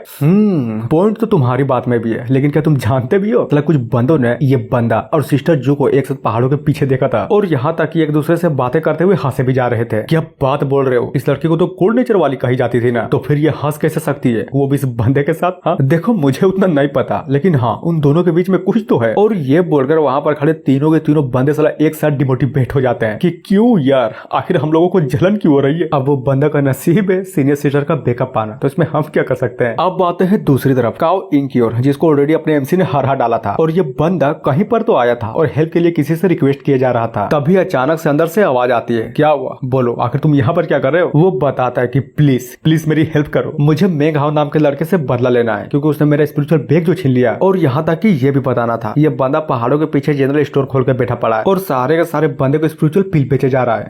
पॉइंट तो तुम्हारी बात में भी है, लेकिन क्या तुम जानते भी हो कुछ बंदों ने ये बंदा और सिस्टर जो को एक साथ पहाड़ों के पीछे देखा था, और यहाँ तक कि एक दूसरे से बातें करते हुए हंसे भी जा रहे थे। क्या बात बोल रहे हो? इस लड़की को तो कोल्ड नेचर वाली कही जाती थी ना, तो फिर ये हंस कैसे सकती है, वो भी इस बंदे के साथ? हाँ देखो मुझे उतना नहीं पता, लेकिन हाँ उन दोनों के बीच में कुछ तो है। और ये बोलकर वहां पर खड़े तीनों के तीनों बंदे साला एक साथ डिमोटिवेट हो जाते हैं कि क्यों यार, आखिर हम लोगों को जलन क्यों हो रही है। अब वो बंदा का नसीब है सीनियर सिस्टर का बैकअप पाना, तो इसमें हम क्या कर सकते हैं। अब आते हैं दूसरी तरफ काओ इंग की ओर, जिसको ऑलरेडी अपने एमसी ने हरा डाला था, और ये बंदा कहीं पर तो आया था और हेल्प के लिए किसी से रिक्वेस्ट किया जा रहा था। तभी अचानक से अंदर से आवाज आती है, क्या हुआ बोलो, आखिर तुम यहाँ पर क्या कर रहे हो? वो बताता है कि प्लीज प्लीज मेरी हेल्प करो, मुझे मेंग हाउ नाम के लड़के से बदला लेना है, क्योंकि उसने मेरा स्पिरिचुअल बैग जो छीन लिया। और यहाँ तक कि ये भी बताना था, ये बंदा पहाड़ों के पीछे जनरल स्टोर खोल कर बैठा पड़ा है, और सारे के सारे बंदे को स्पिरिचुअल पिल बेचे जा रहा है।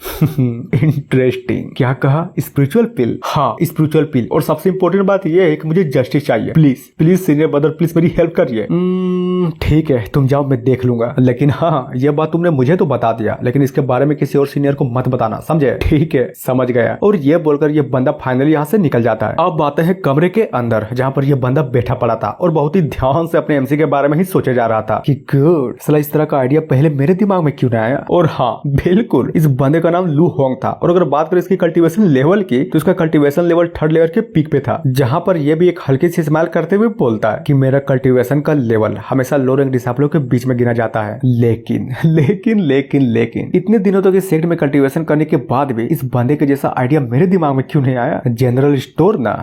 इंटरेस्टिंग, क्या कहा? स्पिरिचुअल पिल? हाँ स्पिरिचुअल पिल। और सबसे इंपॉर्टेंट बात यह है कि मुझे जस्टिस चाहिए, please please senior brother please मेरी हेल्प करिए। ठीक है तुम जाओ, मैं देख लूंगा, लेकिन हाँ ये बात तुमने मुझे तो बता दिया, लेकिन इसके बारे में किसी और सीनियर को मत बताना, समझे? ठीक है समझ गया। और ये बोलकर ये बंदा फाइनली यहाँ से निकल जाता है। अब बातें हैं कमरे के अंदर, जहाँ पर ये बंदा बैठा पड़ा था और बहुत ही ध्यान से अपने एमसी के बारे में ही सोचे जा रहा था कि गुड साला इस तरह का आइडिया पहले मेरे दिमाग में क्यों नहीं आया। और हाँ बिल्कुल, इस बंदे का नाम लू होंग था, और अगर बात करें इसकी कल्टीवेशन लेवल की, तो इसका कल्टीवेशन लेवल 3rd लेवल के पीक पे था, जहाँ पर यह भी एक हल्की सी स्माइल करते हुए बोलता है कि मेरा कल्टीवेशन का लेवल हमेशा लो रैंक डिसाइपलों के बीच में गिना जाता है, लेकिन लेकिन लेकिन लेकिन इतने दिनों तक इस सेक्ट में कल्टीवेशन करने के बाद भी इस बंदे के जैसा आइडिया मेरे दिमाग में क्यों नहीं आया? जनरल स्टोर ना,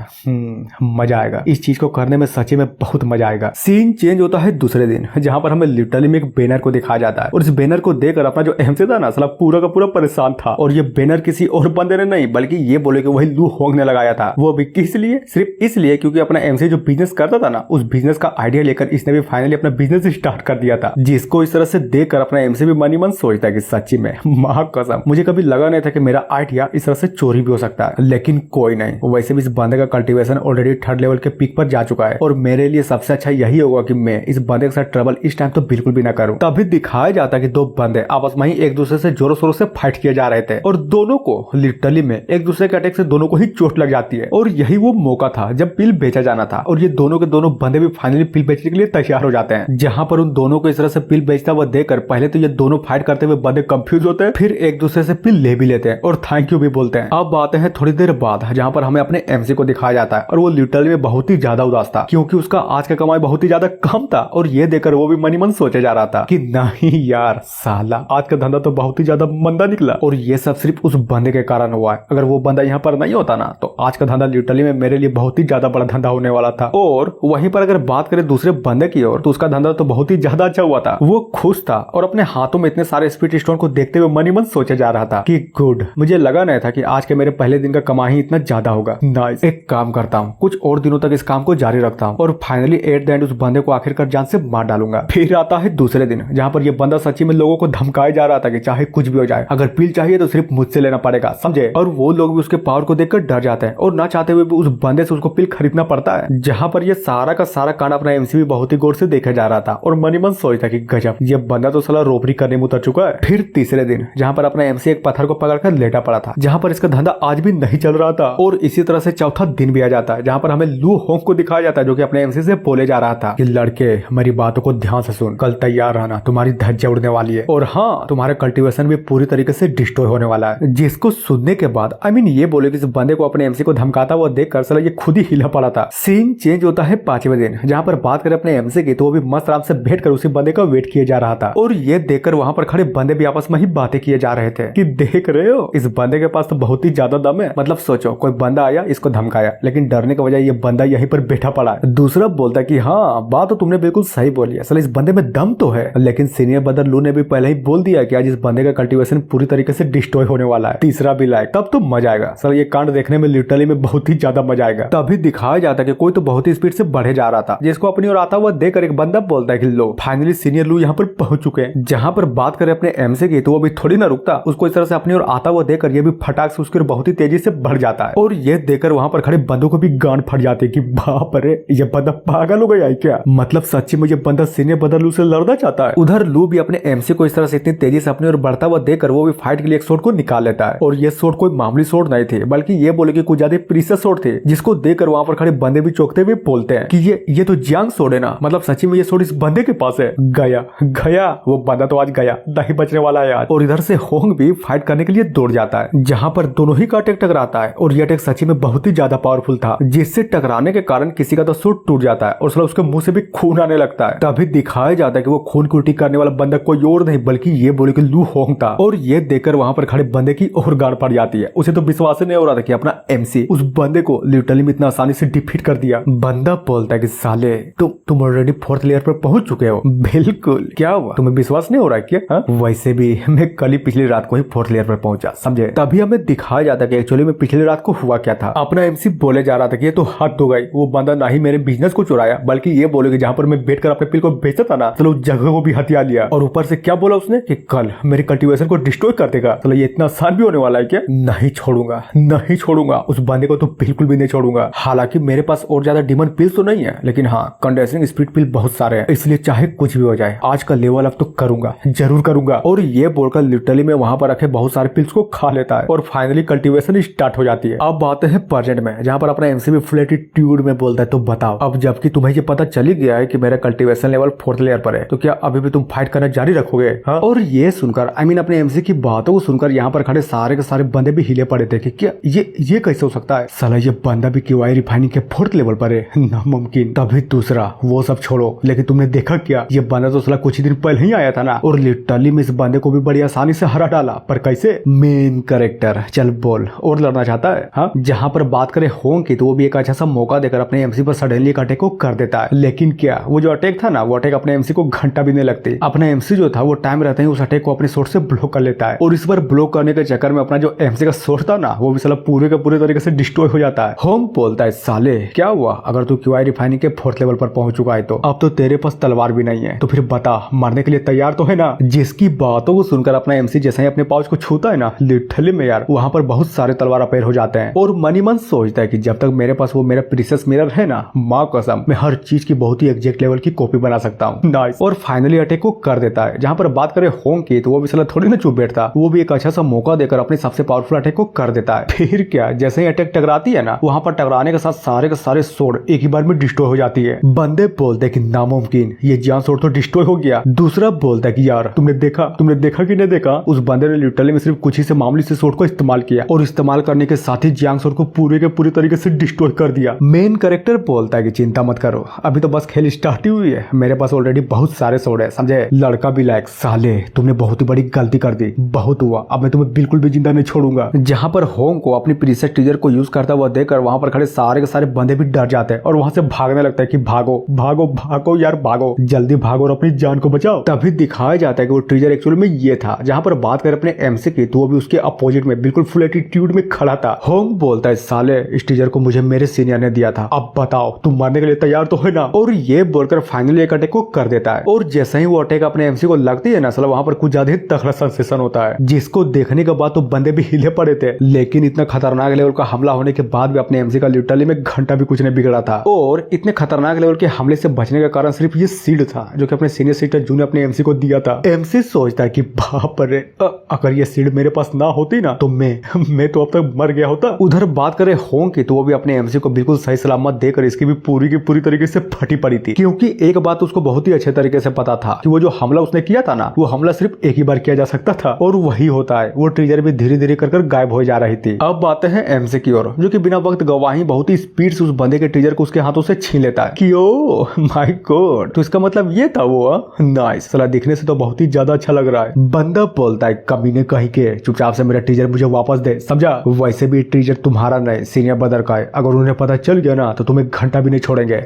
मजा आएगा इस चीज को करने में, सच्ची में बहुत मजा आएगा। सीन चेंज होता है दूसरे दिन, जहाँ पर हमें लिटरली में एक बैनर को दिखाया जाता है, और इस बैनर को देखकर अपना जो एमसी था ना साला पूरा का पूरा परेशान था। और ये बैनर किसी और बंदे ने नहीं बल्कि ये बोले कि वही लू होंग ने लगाया था। वो भी किस लिए? सिर्फ इसलिए क्योंकि अपना एमसी जो बिजनेस करता था ना, उस बिजनेस का आइडिया लेकर इसने भी फाइनली अपना बिजनेस स्टार्ट कर दिया था, जिसको इस तरह से देखकर अपना एमसी भी मन ही मन सोचता है कि सच्ची में मां कसम मुझे कभी लगा नहीं था कि मेरा आइडिया इस तरह से चोरी भी हो सकता है। लेकिन कोई नहीं, वैसे भी इस बंदे का कल्टीवेशन ऑलरेडी 3rd लेवल के पीक पर जा चुका है, और मेरे लिए सबसे अच्छा यही होगा कि मैं इस बंदे के साथ ट्रबल इस टाइम तो बिल्कुल भी ना करूं। तभी दिखाया जाता कि दो बंदे आपस में ही एक दूसरे से जोरों शोरों से फाइट किए जा रहे थे, और दोनों को लिटरली में एक दूसरे के अटैक से दोनों को ही चोट लग जाती है। और यही वो मौका था जब पिल बेचा जाना था, और ये दोनों के दोनों बंदे भी फाइनली पिल बेचने के लिए तैयार हो जाते हैं। जहां पर उन दोनों को इस तरह से पिल बेचता हुआ देखकर पहले तो ये दोनों फाइट करते हुए बंदे कंफ्यूज होते हैं, फिर एक दूसरे से पिल ले भी लेते हैं और थैंक यू भी बोलते हैं। अब आते हैं थोड़ी देर बाद, जहां पर हमें अपने एमसी को दिखाया जाता है, और वो लिटरली में बहुत ही ज्यादा उदास था, क्योंकि उसका आज का कमाई बहुत ही ज्यादा कम था। और ये देखकर वो भी मनी मन सोचे जा रहा था कि नहीं यार साला आज का धंधा तो बहुत ही ज्यादा मंदा निकला, और ये सब सिर्फ उस बंदे के कारण हुआ है। अगर वो बंदा यहाँ पर नहीं होता ना, तो आज का धंधा लिटरली में मेरे लिए बहुत ही ज्यादा बड़ा धंधा होने वाला था। और वहीं पर अगर बात करें दूसरे बंदे की ओर, तो उसका धंधा तो बहुत ही ज्यादा अच्छा हुआ था। वो खुश था और अपने हाथों में इतने सारे स्पीड स्टोन को देखते हुए मनी मन सोचे जा रहा था कि गुड, मुझे लगा नहीं था कि आज के मेरे पहले दिन का कमाई इतना ज्यादा होगा। नाइस, एक काम करता हूँ, कुछ और दिनों तक इस काम को जारी रखता हूँ, और फाइनली एट द एंड उस बंदे को आखिरकार जान से मार डालूंगा। फिर आता है दूसरे दिन, जहाँ पर ये बंदा सच्ची में लोगों को धमकाया जा रहा था कि चाहे कुछ भी हो जाए, अगर पिल चाहिए तो सिर्फ मुझसे लेना पड़ेगा, समझे? और वो लोग भी उसके पावर को देखकर डर जाते हैं, और ना चाहते हुए भी उस बंदे से उसको पिल खरीदना पड़ता है। जहाँ पर ये सारा का सारा कांड अपना एमसी भी बहुत ही गौर से देखा जा रहा था, और मनी मन सोचता कि गजब, ये बंदा तो साला रोबरी करने में उतर चुका है। फिर तीसरे दिन, जहाँ पर अपना एमसी एक पत्थर को पकड़कर लेटा पड़ा था, जहाँ पर इसका धंधा आज भी नहीं चल रहा था। और इसी तरह से चौथा दिन भी आ जाता है, जहाँ पर हमें लू होंग को दिखाया जाता है, जो कि अपने एमसी से बोले जा रहा था कि लड़के मेरी बातों को ध्यान से सुन, कल तैयार रहना, तुम्हारी धज्जियां उड़ने वाली है, और हाँ तुम्हारा कल्टीवेशन भी पूरी तरीके से डिस्ट्रॉय होने वाला है। जिसको सुनने के बाद ये बोले कि इस बंदे को अपने एमसी को धमकाता हुआ देखकर साला ये खुद ही हिला पड़ा था। सीन चेंज होता है 5वें दिन, जहाँ पर बात करें अपने एमसी की, तो वो भी मस्त आराम से बैठ कर उसी बंदे का वेट किए जा रहा था। और ये देखकर वहां पर खड़े बंदे भी आपस में ही बातें किए जा रहे थे कि देख रहे हो इस बंदे के पास तो बहुत ही ज्यादा दम है। मतलब सोचो, कोई बंदा आया, इसको धमकाया, लेकिन डरने की वजह ये बंदा यहीं पर बैठा पड़ा है। दूसरा बोलता कि हाँ बात तो तुमने बिल्कुल सही बोली है, असल इस बंदे में दम तो है। लेकिन सीनियर ब्रदर लू ने भी पहले ही बोल दिया कि आज इस बंदे बंदे का कल्टीवेशन पूरी तरीके से डिस्ट्रॉय होने वाला है। तीसरा भी लाइक, तब तो मजा आएगा सर। ये कांड देखने में लिटरली में बहुत ही ज्यादा मजा आएगा। तभी दिखाया जाता है कि कोई तो बहुत ही स्पीड से बढ़े जा रहा था, जिसको अपनी ओर आता हुआ देखकर एक बंदा बोलता है कि लो फाइनली सीनियर लू यहाँ पर पहुंच चुके हैं। जहाँ पर बात करें अपने एमसी की, तो वो भी थोड़ी ना रुकता, उसको इस तरह से अपनी ओर आता हुआ देखकर ये भी फटाक से उसकी ओर बहुत ही तेजी से बढ़ जाता है। और ये देखकर वहां पर खड़े बंदों को भी गांड फट जाती है कि बाप रे, ये बंदा पागल हो गया है क्या? मतलब सच्ची में ये बंदा सीनियर बंदा लू से लड़ना चाहता है। उधर लू भी अपने एमसी को इस तरह से इतनी तेजी से अपनी ओर बढ़ता हुआ देखकर वो भी फाइट के लिए एक शॉट को निकाल लेता है। और ये शॉट कोई मामूली शॉट नहीं थे, बल्कि ये बोले कि कुछ ज्यादा प्रीशियस शॉट थे, जिसको देखकर वहां पर खड़े बंदे भी चौंकते हुए बोलते हैं कि ये तो जियांग शॉट है ना। मतलब सच्ची में ये शॉट इस बंदे के पास है। गया गया वो बंदा तो आज गया, नहीं बचने वाला है आज। और इधर से होंग भी फाइट करने के लिए दौड़ जाता है, जहां पर दोनों ही का अटैक टकराता है। और ये अटैक सच्ची में बहुत ही ज्यादा पावरफुल था, जिससे टकराने के कारण किसी का तो सूट टूट जाता है और साला उसके मुंह से भी खून आने लगता है। तभी दिखाया जाता है कि वो खून की उल्टी करने वाला बंदा कोई और नहीं बल्कि ये बोले कि लू होंग था। और ये देखकर वहां पर खड़े बंदे की और गाड़ पड़ जाती है। उसे तो विश्वास नहीं हो रहा था कि अपना एमसी उस बंदे को लिटरली में इतना आसानी से डिफीट कर दिया। बंदा बोलता है कि साले तुम ऑलरेडी 4th लेयर पर पहुंच चुके हो। बिल्कुल, क्या हुआ, तुम्हें विश्वास नहीं हो रहा है क्या? वैसे भी मैं कल ही पिछली रात को ही 4th लेयर पर पहुंचा, समझे? तभी हमें दिखाया जाता है कि एक्चुअली में पिछली रात को हुआ क्या था। अपना एमसी बोले जा रहा था कि ये तो हद हो गई, वो बंदा ना ही मेरे बिजनेस को चुराया, बल्कि ये बोले कि जहाँ पर मैं बैठकर अपने पिल को बेचता था ना, चलो उस जगह को भी हथिया लिया। और ऊपर से क्या बोला उसने कि कल मेरी कल्टीवेशन को डिस्ट्रॉय कर देगा। चलो ये इतना आसान भी होने वाला है क्या? नहीं छोड़ूंगा, नहीं छोड़ूंगा उस बंदे को तो बिल्कुल भी नहीं छोड़ूंगा। हालांकि मेरे पास और ज्यादा डिमन पिल्स तो नहीं है, लेकिन हाँ कंडेंसिंग स्पीड पिल बहुत सारे हैं, इसलिए चाहे कुछ भी हो जाए आज का लेवल अप तो करूंगा, जरूर करूंगा। और ये बोलकर लिटरली में वहां पर रखे बहुत सारे पिल्स को खा लेता है और फाइनली कल्टीवेशन स्टार्ट हो जाती है। अब बात है प्रेजेंट में, जहाँ पर अपना एमसी भी फुल एटीट्यूड में बोलता है तो बताओ, अब जबकि तुम्हें ये पता चली गया है कि मेरा कल्टीवेशन लेवल 4th लेयर पर है, तो क्या अभी भी तुम फाइट करना जारी रखोगे? हाँ? और ये सुनकर अपने एमसी की बातों को सुनकर यहाँ पर खड़े सारे के सारे बंदे भी हिले पड़े थे कि क्या ये कैसे हो सकता है? साला ये बंदा भी क्यूआई रिफाइनिंग के 4th लेवल पर है, नामुमकिन। तभी दूसरा वो सब छोड़ो, लेकिन तुमने देखा क्या, ये बंदा तो साला कुछ ही दिन पहले ही आया था ना, और लिटरली में इस बंदे को भी बड़ी आसानी से हरा डाला। पर कैसे? मेन कैरेक्टर, चल बोल, और लड़ना चाहता है? हाँ? जहाँ पर बात करें होंग की, तो वो भी एक अच्छा सा मौका देकर अपने एमसी पर सडनली एक अटैक को कर देता है। लेकिन क्या वो जो अटैक था ना, वो अटैक अपने एमसी को घंटा भी नहीं लगती। अपना एमसी जो था वो टाइम रहते ही उस अटैक को अपने सोर्स से ब्लॉक कर लेता है, और इस बार ब्लॉक करने के चक्कर में अपना जो एमसी का सोर्स था ना, वो भी साला पूरे के पूरे तरीके से डिस्ट्रॉय हो जाता है। होंग बोलता है साले क्या हुआ, अगर तू क्यूआई रिफाइनिंग के 4th लेवल पर पहुंच चुका है तो अब तो तेरे पास तलवार भी नहीं है, तो फिर बता मरने के लिए तैयार तो है ना? जिसकी बातों को सुनकर अपना एमसी जैसे ही अपने पाउच को छूता है ना, लिटरली में यार वहां पर बहुत सारे तलवार अपेयर हो जाते हैं। और मनी मन सोचता है कि जब तक मेरे पास वो मेरा प्रीशियस मिरर है ना, माँ कसम मैं हर चीज की बहुत ही एग्जैक्ट लेवल की कॉपी बना सकता हूँ। नाइस। और फाइनली अटैक को कर देता है। जहाँ पर बात करें होंग की, तो वो भी साला थोड़ी ना चुप बैठता, वो भी एक अच्छा सा मौका देकर अपने सबसे पावरफुल अटैक को कर देता है। फिर क्या, जैसे ही अटैक टकराती है ना, वहां पर टकराने के साथ सारे के सारे सोड एक ही बार में डिस्ट्रॉय हो जाती है। बंदे बोलते हैं कि नामुमकिन, ये जियांग सोड तो डिस्ट्रॉय हो गया। दूसरा बोलता है कि यार तुमने देखा कि नहीं देखा, उस बंदे ने लिटरली में सिर्फ कुछ ही से मामूली से सोड को इस्तेमाल किया, और इस्तेमाल करने के साथ ही जियांग सोड को पूरे के पूरी तरीके से डिस्ट्रॉय कर दिया। मेन कैरेक्टर बोलता है कि चिंता मत करो, अभी तो बस खेल स्टार्ट ही हुई है, मेरे पास ऑलरेडी बहुत सारे सोड है, समझे? लड़का भी लायक, साले तुमने बहुत ही बड़ी गलती कर दी, बहुत हुआ, अब मैं तुम्हें बिल्कुल भी जिंदा नहीं छोड़ूंगा। जहां पर होंग को अपनी प्रीसेट टीजर को यूज करता हुआ देखकर वहां पर खड़े सारे के सारे बंदे भी डर जाते हैं और वहां से भागने लगता है कि भागो भागो भागो यार भागो, जल्दी भागो और अपनी जान को बचाओ। तभी दिखाया जाता है कि वो ट्रीजर एक्चुअली में ये था। जहां पर बात करें अपने एमसी की, तो वो भी उसके अपोजिट में बिल्कुल फुल एटीट्यूड में खड़ा था। होंग बोलता है साले इस टीजर को मुझे मेरे सीनियर ने दिया था, अब बताओ तुम मरने के लिए तैयार तो है ना? और ये बोलकर फाइनली एक अटैक को कर देता है, और जैसे ही वो अटैक अपने एमसी को लगती है ना, साला वहां पर कुछ ज्यादा ही तगड़ा सेंसेशन होता है, जिसको देखने के बाद तो बंदे भी हिले पड़े थे। लेकिन इतना खतरनाक लेवल का हमला होने के बाद भी अपने एमसी का लिटरली में घंटा भी कुछ नहीं बिगड़ा था। और इतने खतरनाक लेवल के हमले से बचने का कारण सिर्फ ये सीड था, जो कि अपने सीनियर सीटर जू ने अपने एमसी को दिया था। एमसी सोचता है कि बाप रे, अगर ये सीड मेरे पास ना होती ना, तो मैं तो अब तक मर गया होता। उधर बात करें होंग की, तो वो भी अपने एमसी को बिल्कुल सही सलामत देकर इसकी भी पूरी की पूरी तरीके से फटी पड़ी थी, क्योंकि एक बात उसको बहुत ही अच्छे तरीके से पता था कि वो जो हमला उसने किया था ना, वो हमला सिर्फ एक ही बार किया जा सकता था, और वही होता है। वो ट्रीजर भी धीरे धीरे कर गायब हो जा रही थी। अब बातें हैं एमसी की ओर, जो कि बिना वक्त गवाही बहुत ही स्पीड से उस बंदे के ट्रीजर को उसके हाथों से छीन लेता है कि ओ माय गॉड, तो इसका मतलब ये था वो। नाइस, साला दिखने से तो बहुत ही ज्यादा अच्छा लग रहा है। बंदा बोलता है कमीने कहीं के, चुपचाप से मेरा ट्रीजर मुझे वापस दे, समझा? वैसे भी ट्रीजर तुम्हारा नहीं, सीनियर ब्रदर का है, अगर उन्हें पता चल गया ना, तो तुम्हें घंटा भी नहीं छोड़ेंगे।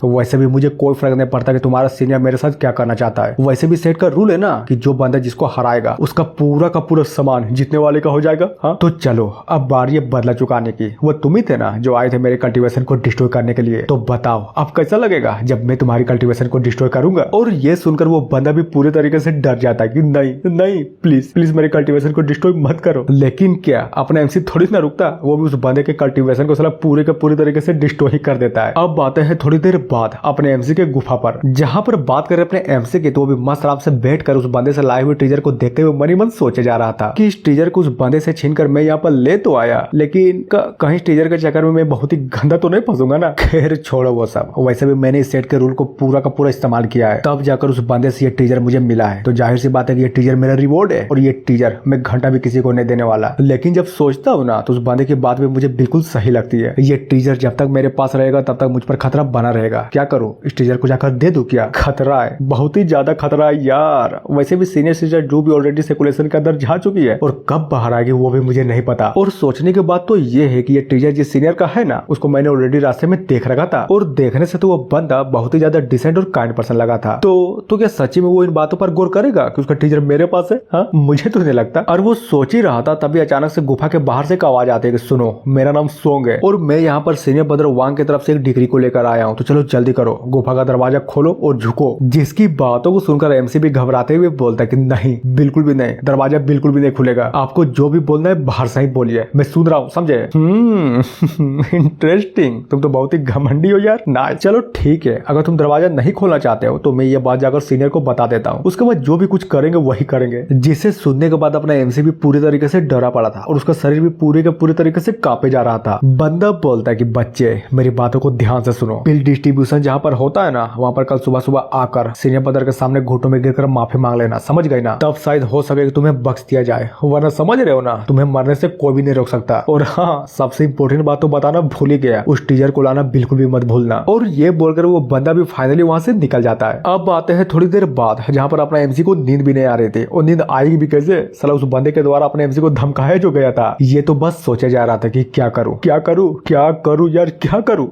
वैसे भी मुझे कोई फर्क नहीं पड़ता कि तुम्हारा सीनियर मेरे साथ क्या करना चाहता है। वैसे भी सेट का रूल है ना कि जो बंदा जिसको हराएगा उसका पूरा का पूरा सामान जीतने वाले का हो जाएगा। हाँ तो चलो अब बारी है बदला चुकाने की। वो तुम ही थे ना जो आए थे मेरे कल्टीवेशन को डिस्ट्रॉय करने के लिए, तो बताओ अब कैसा लगेगा जब मैं तुम्हारी कल्टीवेशन को डिस्ट्रॉय करूंगा। और ये सुनकर वो बंदा भी पूरे तरीके से डर जाता है कि नहीं नहीं प्लीज प्लीज मेरे कल्टीवेशन को डिस्ट्रॉय मत करो। लेकिन क्या अपना एमसी थोड़ी ना रुकता, वो भी उस बंदे के कल्टीवेशन को साला पूरे के पूरे तरीके से डिस्ट्रॉय ही कर देता है। अब आते हैं थोड़ी देर बाद अपने एमसी के गुफा पर, जहां पर बात करें अपने एमसी की, तो वो भी मस्त आराम से बैठ कर उस बंदे से लाए हुए टीजर को देखते हुए मन ही मन सोचे जा रहा था कि इस टीजर को उस बंदे से छीनकर मैं यहाँ पर ले तो आया, लेकिन कहीं टीजर के चक्कर में मैं बहुत ही गंदा तो नहीं फंसूंगा ना। खैर छोड़ो वो सब, वैसे भी मैंने इस सेट के रूल को पूरा का पूरा इस्तेमाल किया है, तब जाकर उस बंदे से ये टीजर मुझे मिला है। तो जाहिर सी बात है कि ये टीजर मेरा रिवॉर्ड है और ये टीजर मैं घंटा भी किसी को नहीं देने वाला। लेकिन जब सोचता हूँ ना तो उस बंदे की बात भी मुझे बिल्कुल सही लगती है। ये टीजर जब तक मेरे पास रहेगा तब तक मुझ पर खतरा बना रहेगा। क्या करूँ, इस टीजर को जाकर दे दूं क्या? खतरा है, बहुत ही ज्यादा खतरा है यार। वैसे भी सीनियर सिस्टर जो भी ऑलरेडी सर्कुलेशन के अंदर जा चुकी है और कब बाहर आएगी वो भी मुझे नहीं पता। और सोचने की बात तो ये है कि ये टीजर जिस सीनियर का है ना उसको मैंने ऑलरेडी रास्ते में देख रखा था, और देखने से तो वो बंदा बहुत ही ज्यादा डिसेंट और काइंड पर्सन लगा था। तो क्या सच्ची में वो इन बातों पर गौर करेगा कि उसका टीजर मेरे पास है? हाँ मुझे तो नहीं लगता। और वो सोच ही रहा था तभी अचानक से गुफा के बाहर से एक आवाज आती है कि सुनो मेरा नाम सोंग है और मैं यहाँ पर सीनियर बद्र वांग की तरफ से एक डिग्री को लेकर आया हूँ, तो चलो जल्दी करो, गुफा का दरवाजा खोलो और झुको। जिसकी बातों को सुनकर एमसी भी घबराते हुए बोलता है कि नहीं बिल्कुल भी नहीं, दरवाजा बिल्कुल भी नहीं खुलेगा, आपको जो भी बोलना है बाहर से ही बोलिए, मैं सुन रहा हूँ, समझे? इंटरेस्टिंग, तुम तो बहुत ही घमंडी हो यार। ना चलो ठीक है, अगर तुम दरवाजा नहीं खोलना चाहते हो तो मैं ये बात जाकर सीनियर को बता देता हूँ, उसके बाद जो भी कुछ करेंगे वही करेंगे। जिसे सुनने के बाद अपना एमसी भी पूरी तरीके से डरा पड़ा था और उसका शरीर भी पूरे के पूरे तरीके से कांपे जा रहा था। बंदा बोलता है कि बच्चे मेरी बातों को ध्यान से सुनो, बिल डिस्ट्रीब्यूशन जहाँ पर होता है ना वहाँ पर कल सुबह सुबह आकर सीनियर बदर के सामने घुटनों में गिरकर माफी मांग लेना, समझ गए ना? तब शायद हो सके कि तुम्हें बख्श दिया जाए, वरना समझ रहे हो ना तुम्हें मरने से कोई भी नहीं रोक सकता। और हाँ सबसे इम्पोर्टेंट बात तो बताना भूल ही गया, उस टीजर को लाना बिल्कुल भी मत भूलना। और ये बोलकर वो बंदा भी फाइनली वहाँ से निकल जाता है। अब आते हैं थोड़ी देर बाद जहाँ पर अपना एमसी को नींद भी नहीं आ रही थी, और नींद आएगी भी कैसे, साला उस बंदे के द्वारा अपने एमसी को धमकाया जो गया था। ये तो बस सोचा जा रहा था कि क्या करूं क्या करूं क्या करूं यार, क्या करूं,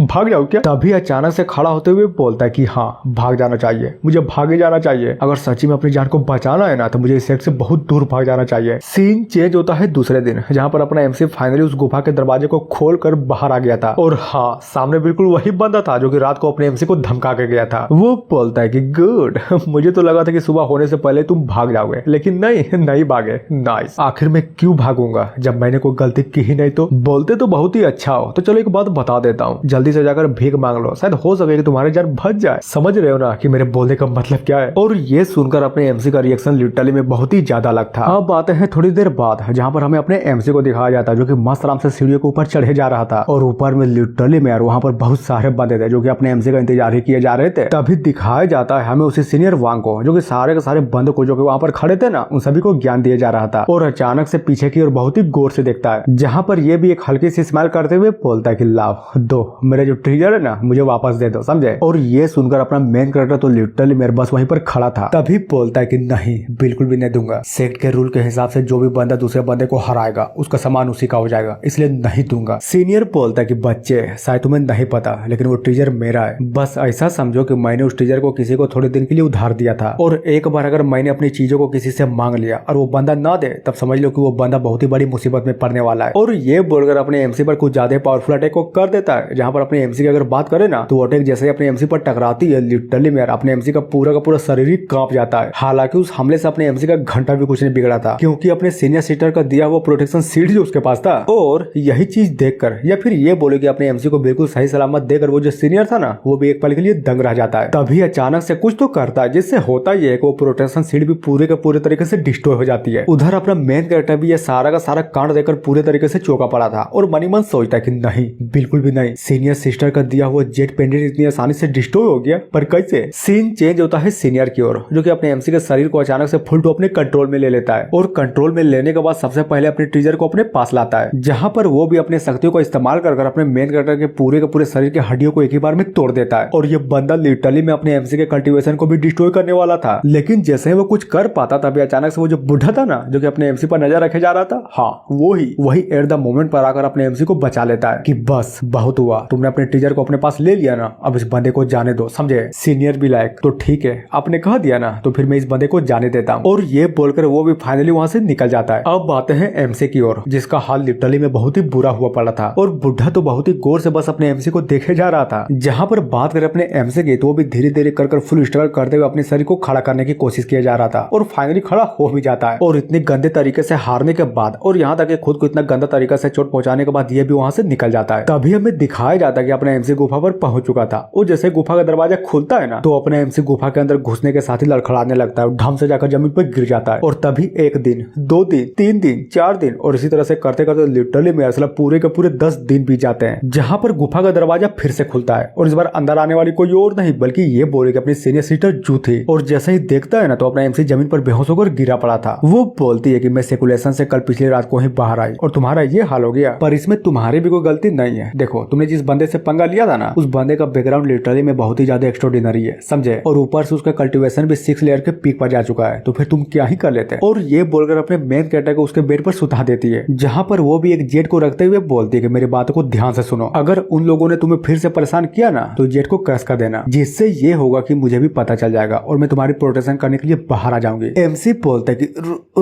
भाग जाऊं क्या? तभी अचानक से खड़ा होते हुए बोलता है कि हाँ भाग जाना चाहिए, मुझे भागे जाना चाहिए। अगर सच्ची में अपनी जान को बचाना है ना तो मुझे इस सेट से बहुत दूर भाग जाना चाहिए। सीन चेंज होता है दूसरे दिन, जहाँ पर अपना एमसी फाइनली उस गुफा के दरवाजे को खोल कर बाहर आ गया था, और हाँ सामने बिल्कुल वही बंदा था जो कि रात को अपने एमसी को धमका के गया था। वो बोलता है कि गुड, मुझे तो लगा था कि सुबह होने से पहले तुम भाग जाओगे, लेकिन नहीं भागे। नाइस, आखिर मैं क्यों भागूंगा जब मैंने कोई गलती की ही नहीं? तो बोलते तो बहुत ही अच्छा हो, तो चलो एक बात बता देता हूँ, जल्दी से जाकर भीख मांग लो, शायद हो सके कि तुम्हारी जान बच जाए। समझ रहे हो ना कि मेरे बोलने का मतलब क्या है? और ये सुनकर अपने एमसी का रिएक्शन लिटरली में बहुत ही ज्यादा अलग था। अब आते हैं थोड़ी देर बाद जहाँ पर हमें अपने एमसी को दिखाया जाता है जो कि मस्त आराम से सीढ़ियों के ऊपर चढ़े जा रहा था, और ऊपर में लिटरली में यार वहाँ पर बहुत सारे बंदे थे जो कि अपने एमसी का इंतजार ही किए जा रहे थे। तभी दिखाया जाता है हमें उसी सीनियर वांग को जो कि सारे के सारे बंद को जो कि वहाँ पर खड़े थे ना उन सभी को ज्ञान दिया जा रहा था। और अचानक से पीछे की ओर बहुत ही गौर से देखता है, जहाँ पर ये भी एक हल्की सी स्माइल करते हुए बोलता है कि लाओ दो, मेरे जो ट्रिगर है ना मुझे वापस दे दो, समझे? और ये सुनकर अपना मेन कैरेक्टर तो लिटरली मेरे बस वहीं पर खड़ा था। तभी बोलता है कि नहीं बिल्कुल भी नहीं दूंगा, सेक्ट के रूल के हिसाब से जो भी बंदा दूसरे बंदे को हराएगा उसका सामान उसी का हो जाएगा, इसलिए नहीं दूंगा। सीनियर बोलता है कि बच्चे शायद तुम्हें नहीं पता लेकिन वो ट्रिगर मेरा है, बस ऐसा समझो कि मैंने उस ट्रिगर को किसी को थोड़े दिन के लिए उधार दिया था, और एक बार अगर मैंने अपनी चीजों को किसी से मांग लिया और वो बंदा ना दे तब समझ लो कि वो बंदा बहुत ही बड़ी मुसीबत में पड़ने वाला है। और ये बोलकर अपने एमसी पर कुछ ज्यादा पावरफुल अटैक को कर देता है, जहां पर अपने एमसी की अगर बात करें ना तो अटैक जैसे ही अपने एमसी पर टकराती है लिटरली में अपने एमसी का पूरा शरीर ही कांप जाता है। हालांकि उस हमले से अपने एमसी का घंटा भी कुछ नहीं बिगड़ा था, क्योंकि अपने सीनियर सिस्टर का दिया हुआ प्रोटेक्शन शील्ड जो उसके पास था। और यही चीज देखकर या फिर ये बोले कि अपने एमसी को बिल्कुल सही सलामत देकर वो जो सीनियर था ना वो भी एक पल के लिए दंग रह जाता है। तभी अचानक से कुछ तो करता है जिससे होता ही है कि वो प्रोटेक्शन शील्ड भी पूरे के पूरे तरीके से डिस्ट्रॉय हो जाती है। उधर अपना मेन कैरेक्टर भी ये सारा का सारा कांड देकर पूरे तरीके से चौंका पड़ा था, और मनी मन सोचता है कि नहीं बिल्कुल भी नहीं, सीनियर सिस्टर का दिया हुआ जेट पेंडेंट इतनी आसानी से डिस्ट्रॉय हो गया, पर कैसे? सीन चेंज होता है सीनियर की ओर जो कि अपने एमसी के शरीर को अचानक से फुल टू अपने कंट्रोल में ले लेता है, और कंट्रोल में लेने के बाद सबसे पहले अपने ट्रिगर को अपने पास लाता है, जहां पर वो भी अपने शक्तियों का इस्तेमाल कर अपने मेन कैरेक्टर के पूरे शरीर के हड्डियों को एक ही बार में तोड़ देता है। और ये बंदा लिटरली में अपने एमसी के कल्टीवेशन को भी डिस्ट्रॉय करने वाला था, लेकिन जैसे ही वो कुछ कर पाता तभी अचानक से वो जो बुढ़ा था ना जो कि अपने एमसी पर नजर रखे जा रहा था, हाँ वही एट द मोमेंट पर आकर अपने एमसी को बचा लेता है कि बस बहुत हुआ, तुमने अपने टीचर को अपने पास ले लिया ना, अब इस बंदे को जाने दो, समझे? सीनियर भी लायक तो ठीक है आपने कह दिया ना तो फिर मैं इस बंदे को जाने जाने देता हूँ। और ये बोलकर वो भी फाइनली वहाँ से निकल जाता है। अब आते हैं एमसी की ओर, जिसका हाल लिटरली में बहुत ही बुरा हुआ पड़ा था और बुढ़ा तो बहुत ही गौर से बस अपने एमसी को देखे जा रहा था। जहाँ पर बात करें अपने एमसी की, तो वो भी धीरे धीरे कर फुल स्ट्रगल करते हुए अपने शरीर को खड़ा करने की कोशिश किया जा रहा था और फाइनली खड़ा हो भी जाता है। और इतने गंदे तरीके से हारने के बाद और यहाँ तक खुद को इतना गंदा तरीका से चोट पहुंचाने के बाद ये भी वहां से निकल जाता है। तभी हमें दिखाया जाता है कि अपना एमसी गुफा पर पहुंच चुका था और जैसे गुफा का दरवाजा खुलता है ना, तो अपने एमसी गुफा के अंदर घुसने के साथ ही लड़खड़ाने लगता है और ढम से जाकर जमीन पर गिर जाता है। और तभी 1 दिन 2 दिन 3 दिन 4 दिन और इसी तरह से करते करते लिटरली में असल पूरे के पूरे 10 दिन बीत जाते हैं, जहां पर गुफा का दरवाजा फिर से खुलता है और इस बार अंदर आने वाली कोई और नहीं बल्कि ये बोले कि अपनी सीनियर सिस्टर जू थी। और जैसे ही देखता है ना, तो अपना एमसी जमीन पर बेहोश होकर गिरा पड़ा था। वो बोलती है कि मैं सेकुलेशन से कल पिछली रात को ही बाहर आई और तुम्हारा ये हाल हो गया, पर इसमें तुम्हारी भी कोई गलती नहीं है। देखो, तुमने जिस बंदे से पंगा लिया था ना, उस बंदे का बैकग्राउंड लिटरली में बहुत ही ज्यादा एक्स्ट्राऑर्डिनरी है, समझे, और ऊपर से उसका कल्टीवेशन भी 6 लेयर के पीक पर जा चुका है, तो फिर तुम क्या ही कर लेते। और ये बोलकर अपने मेन कैरेक्टर को उसके बेड पर सुता देती है, जहां पर वो भी एक जेट को रखते हुए बोलती है कि मेरी बातों को ध्यान से सुनो, अगर उन लोगों ने तुम्हें फिर से परेशान किया ना, तो जेट को क्रश कर देना, जिससे ये होगा कि मुझे भी पता चल जाएगा और मैं तुम्हारी प्रोटेक्शन करने के लिए बाहर आ जाऊंगी। एमसी बोलता है कि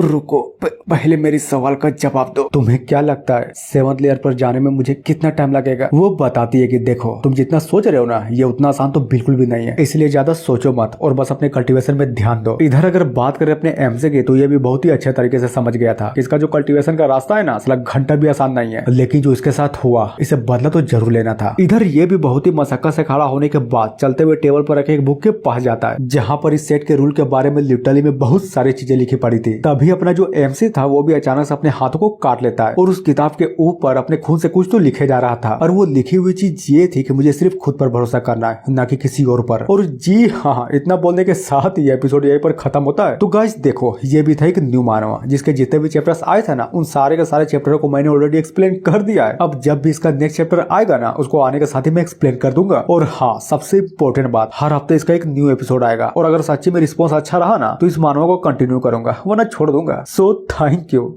रुको, पहले मेरी सवाल का जवाब दो, तुम्हें क्या लगता है 7th लेयर पर जाने में मुझे कितना टाइम लगेगा। वो बताती है कि देखो, तुम जितना सोच रहे हो ना, ये उतना आसान तो बिल्कुल भी नहीं है, इसलिए ज्यादा सोचो मत और बस अपने कल्टीवेशन में ध्यान दो। इधर अगर बात करें अपने एमसी की, तो ये भी बहुत ही अच्छे तरीके से समझ गया था, इसका जो कल्टीवेशन का रास्ता है ना, असल घंटा भी आसान नहीं है, लेकिन जो इसके साथ हुआ इसे बदला तो जरूर लेना था। इधर ये भी बहुत ही मशक्कत से खड़ा होने के बाद चलते हुए टेबल पर रखे एक बुक के पास जाता है, जहाँ पर इस सेट के रूल के बारे में लिटरली में बहुत सारी चीजें लिखी पड़ी थी। तभी अपना जो एमसी था वो भी अचानक से अपने हाथों को काट लेता है और उस किताब के ऊपर अपने खून से कुछ तो लिखे जा रहा था, और वो लिखी हुई चीज ये थी कि मुझे सिर्फ खुद पर भरोसा करना है, ना कि किसी और पर। और जी हाँ, इतना बोलने के साथ ही एपिसोड यहीं पर खत्म होता है। तो गाइस देखो, ये भी था एक न्यू मानवा, जिसके जितने भी चैप्टर्स आए थे ना, उन सारे के सारे चैप्टरों को मैंने ऑलरेडी एक्सप्लेन कर दिया है। अब जब भी इसका नेक्स्ट चैप्टर आएगा ना, उसको आने के साथ ही मैं एक्सप्लेन कर दूंगा। और हाँ, सबसे इंपॉर्टेंट बात, हर हफ्ते इसका एक न्यू एपिसोड आएगा और अगर सच्ची में रिस्पॉन्स अच्छा रहा ना, तो इस मानवा को कंटिन्यू करूंगा, वरना छोड़ दूंगा। So thank you.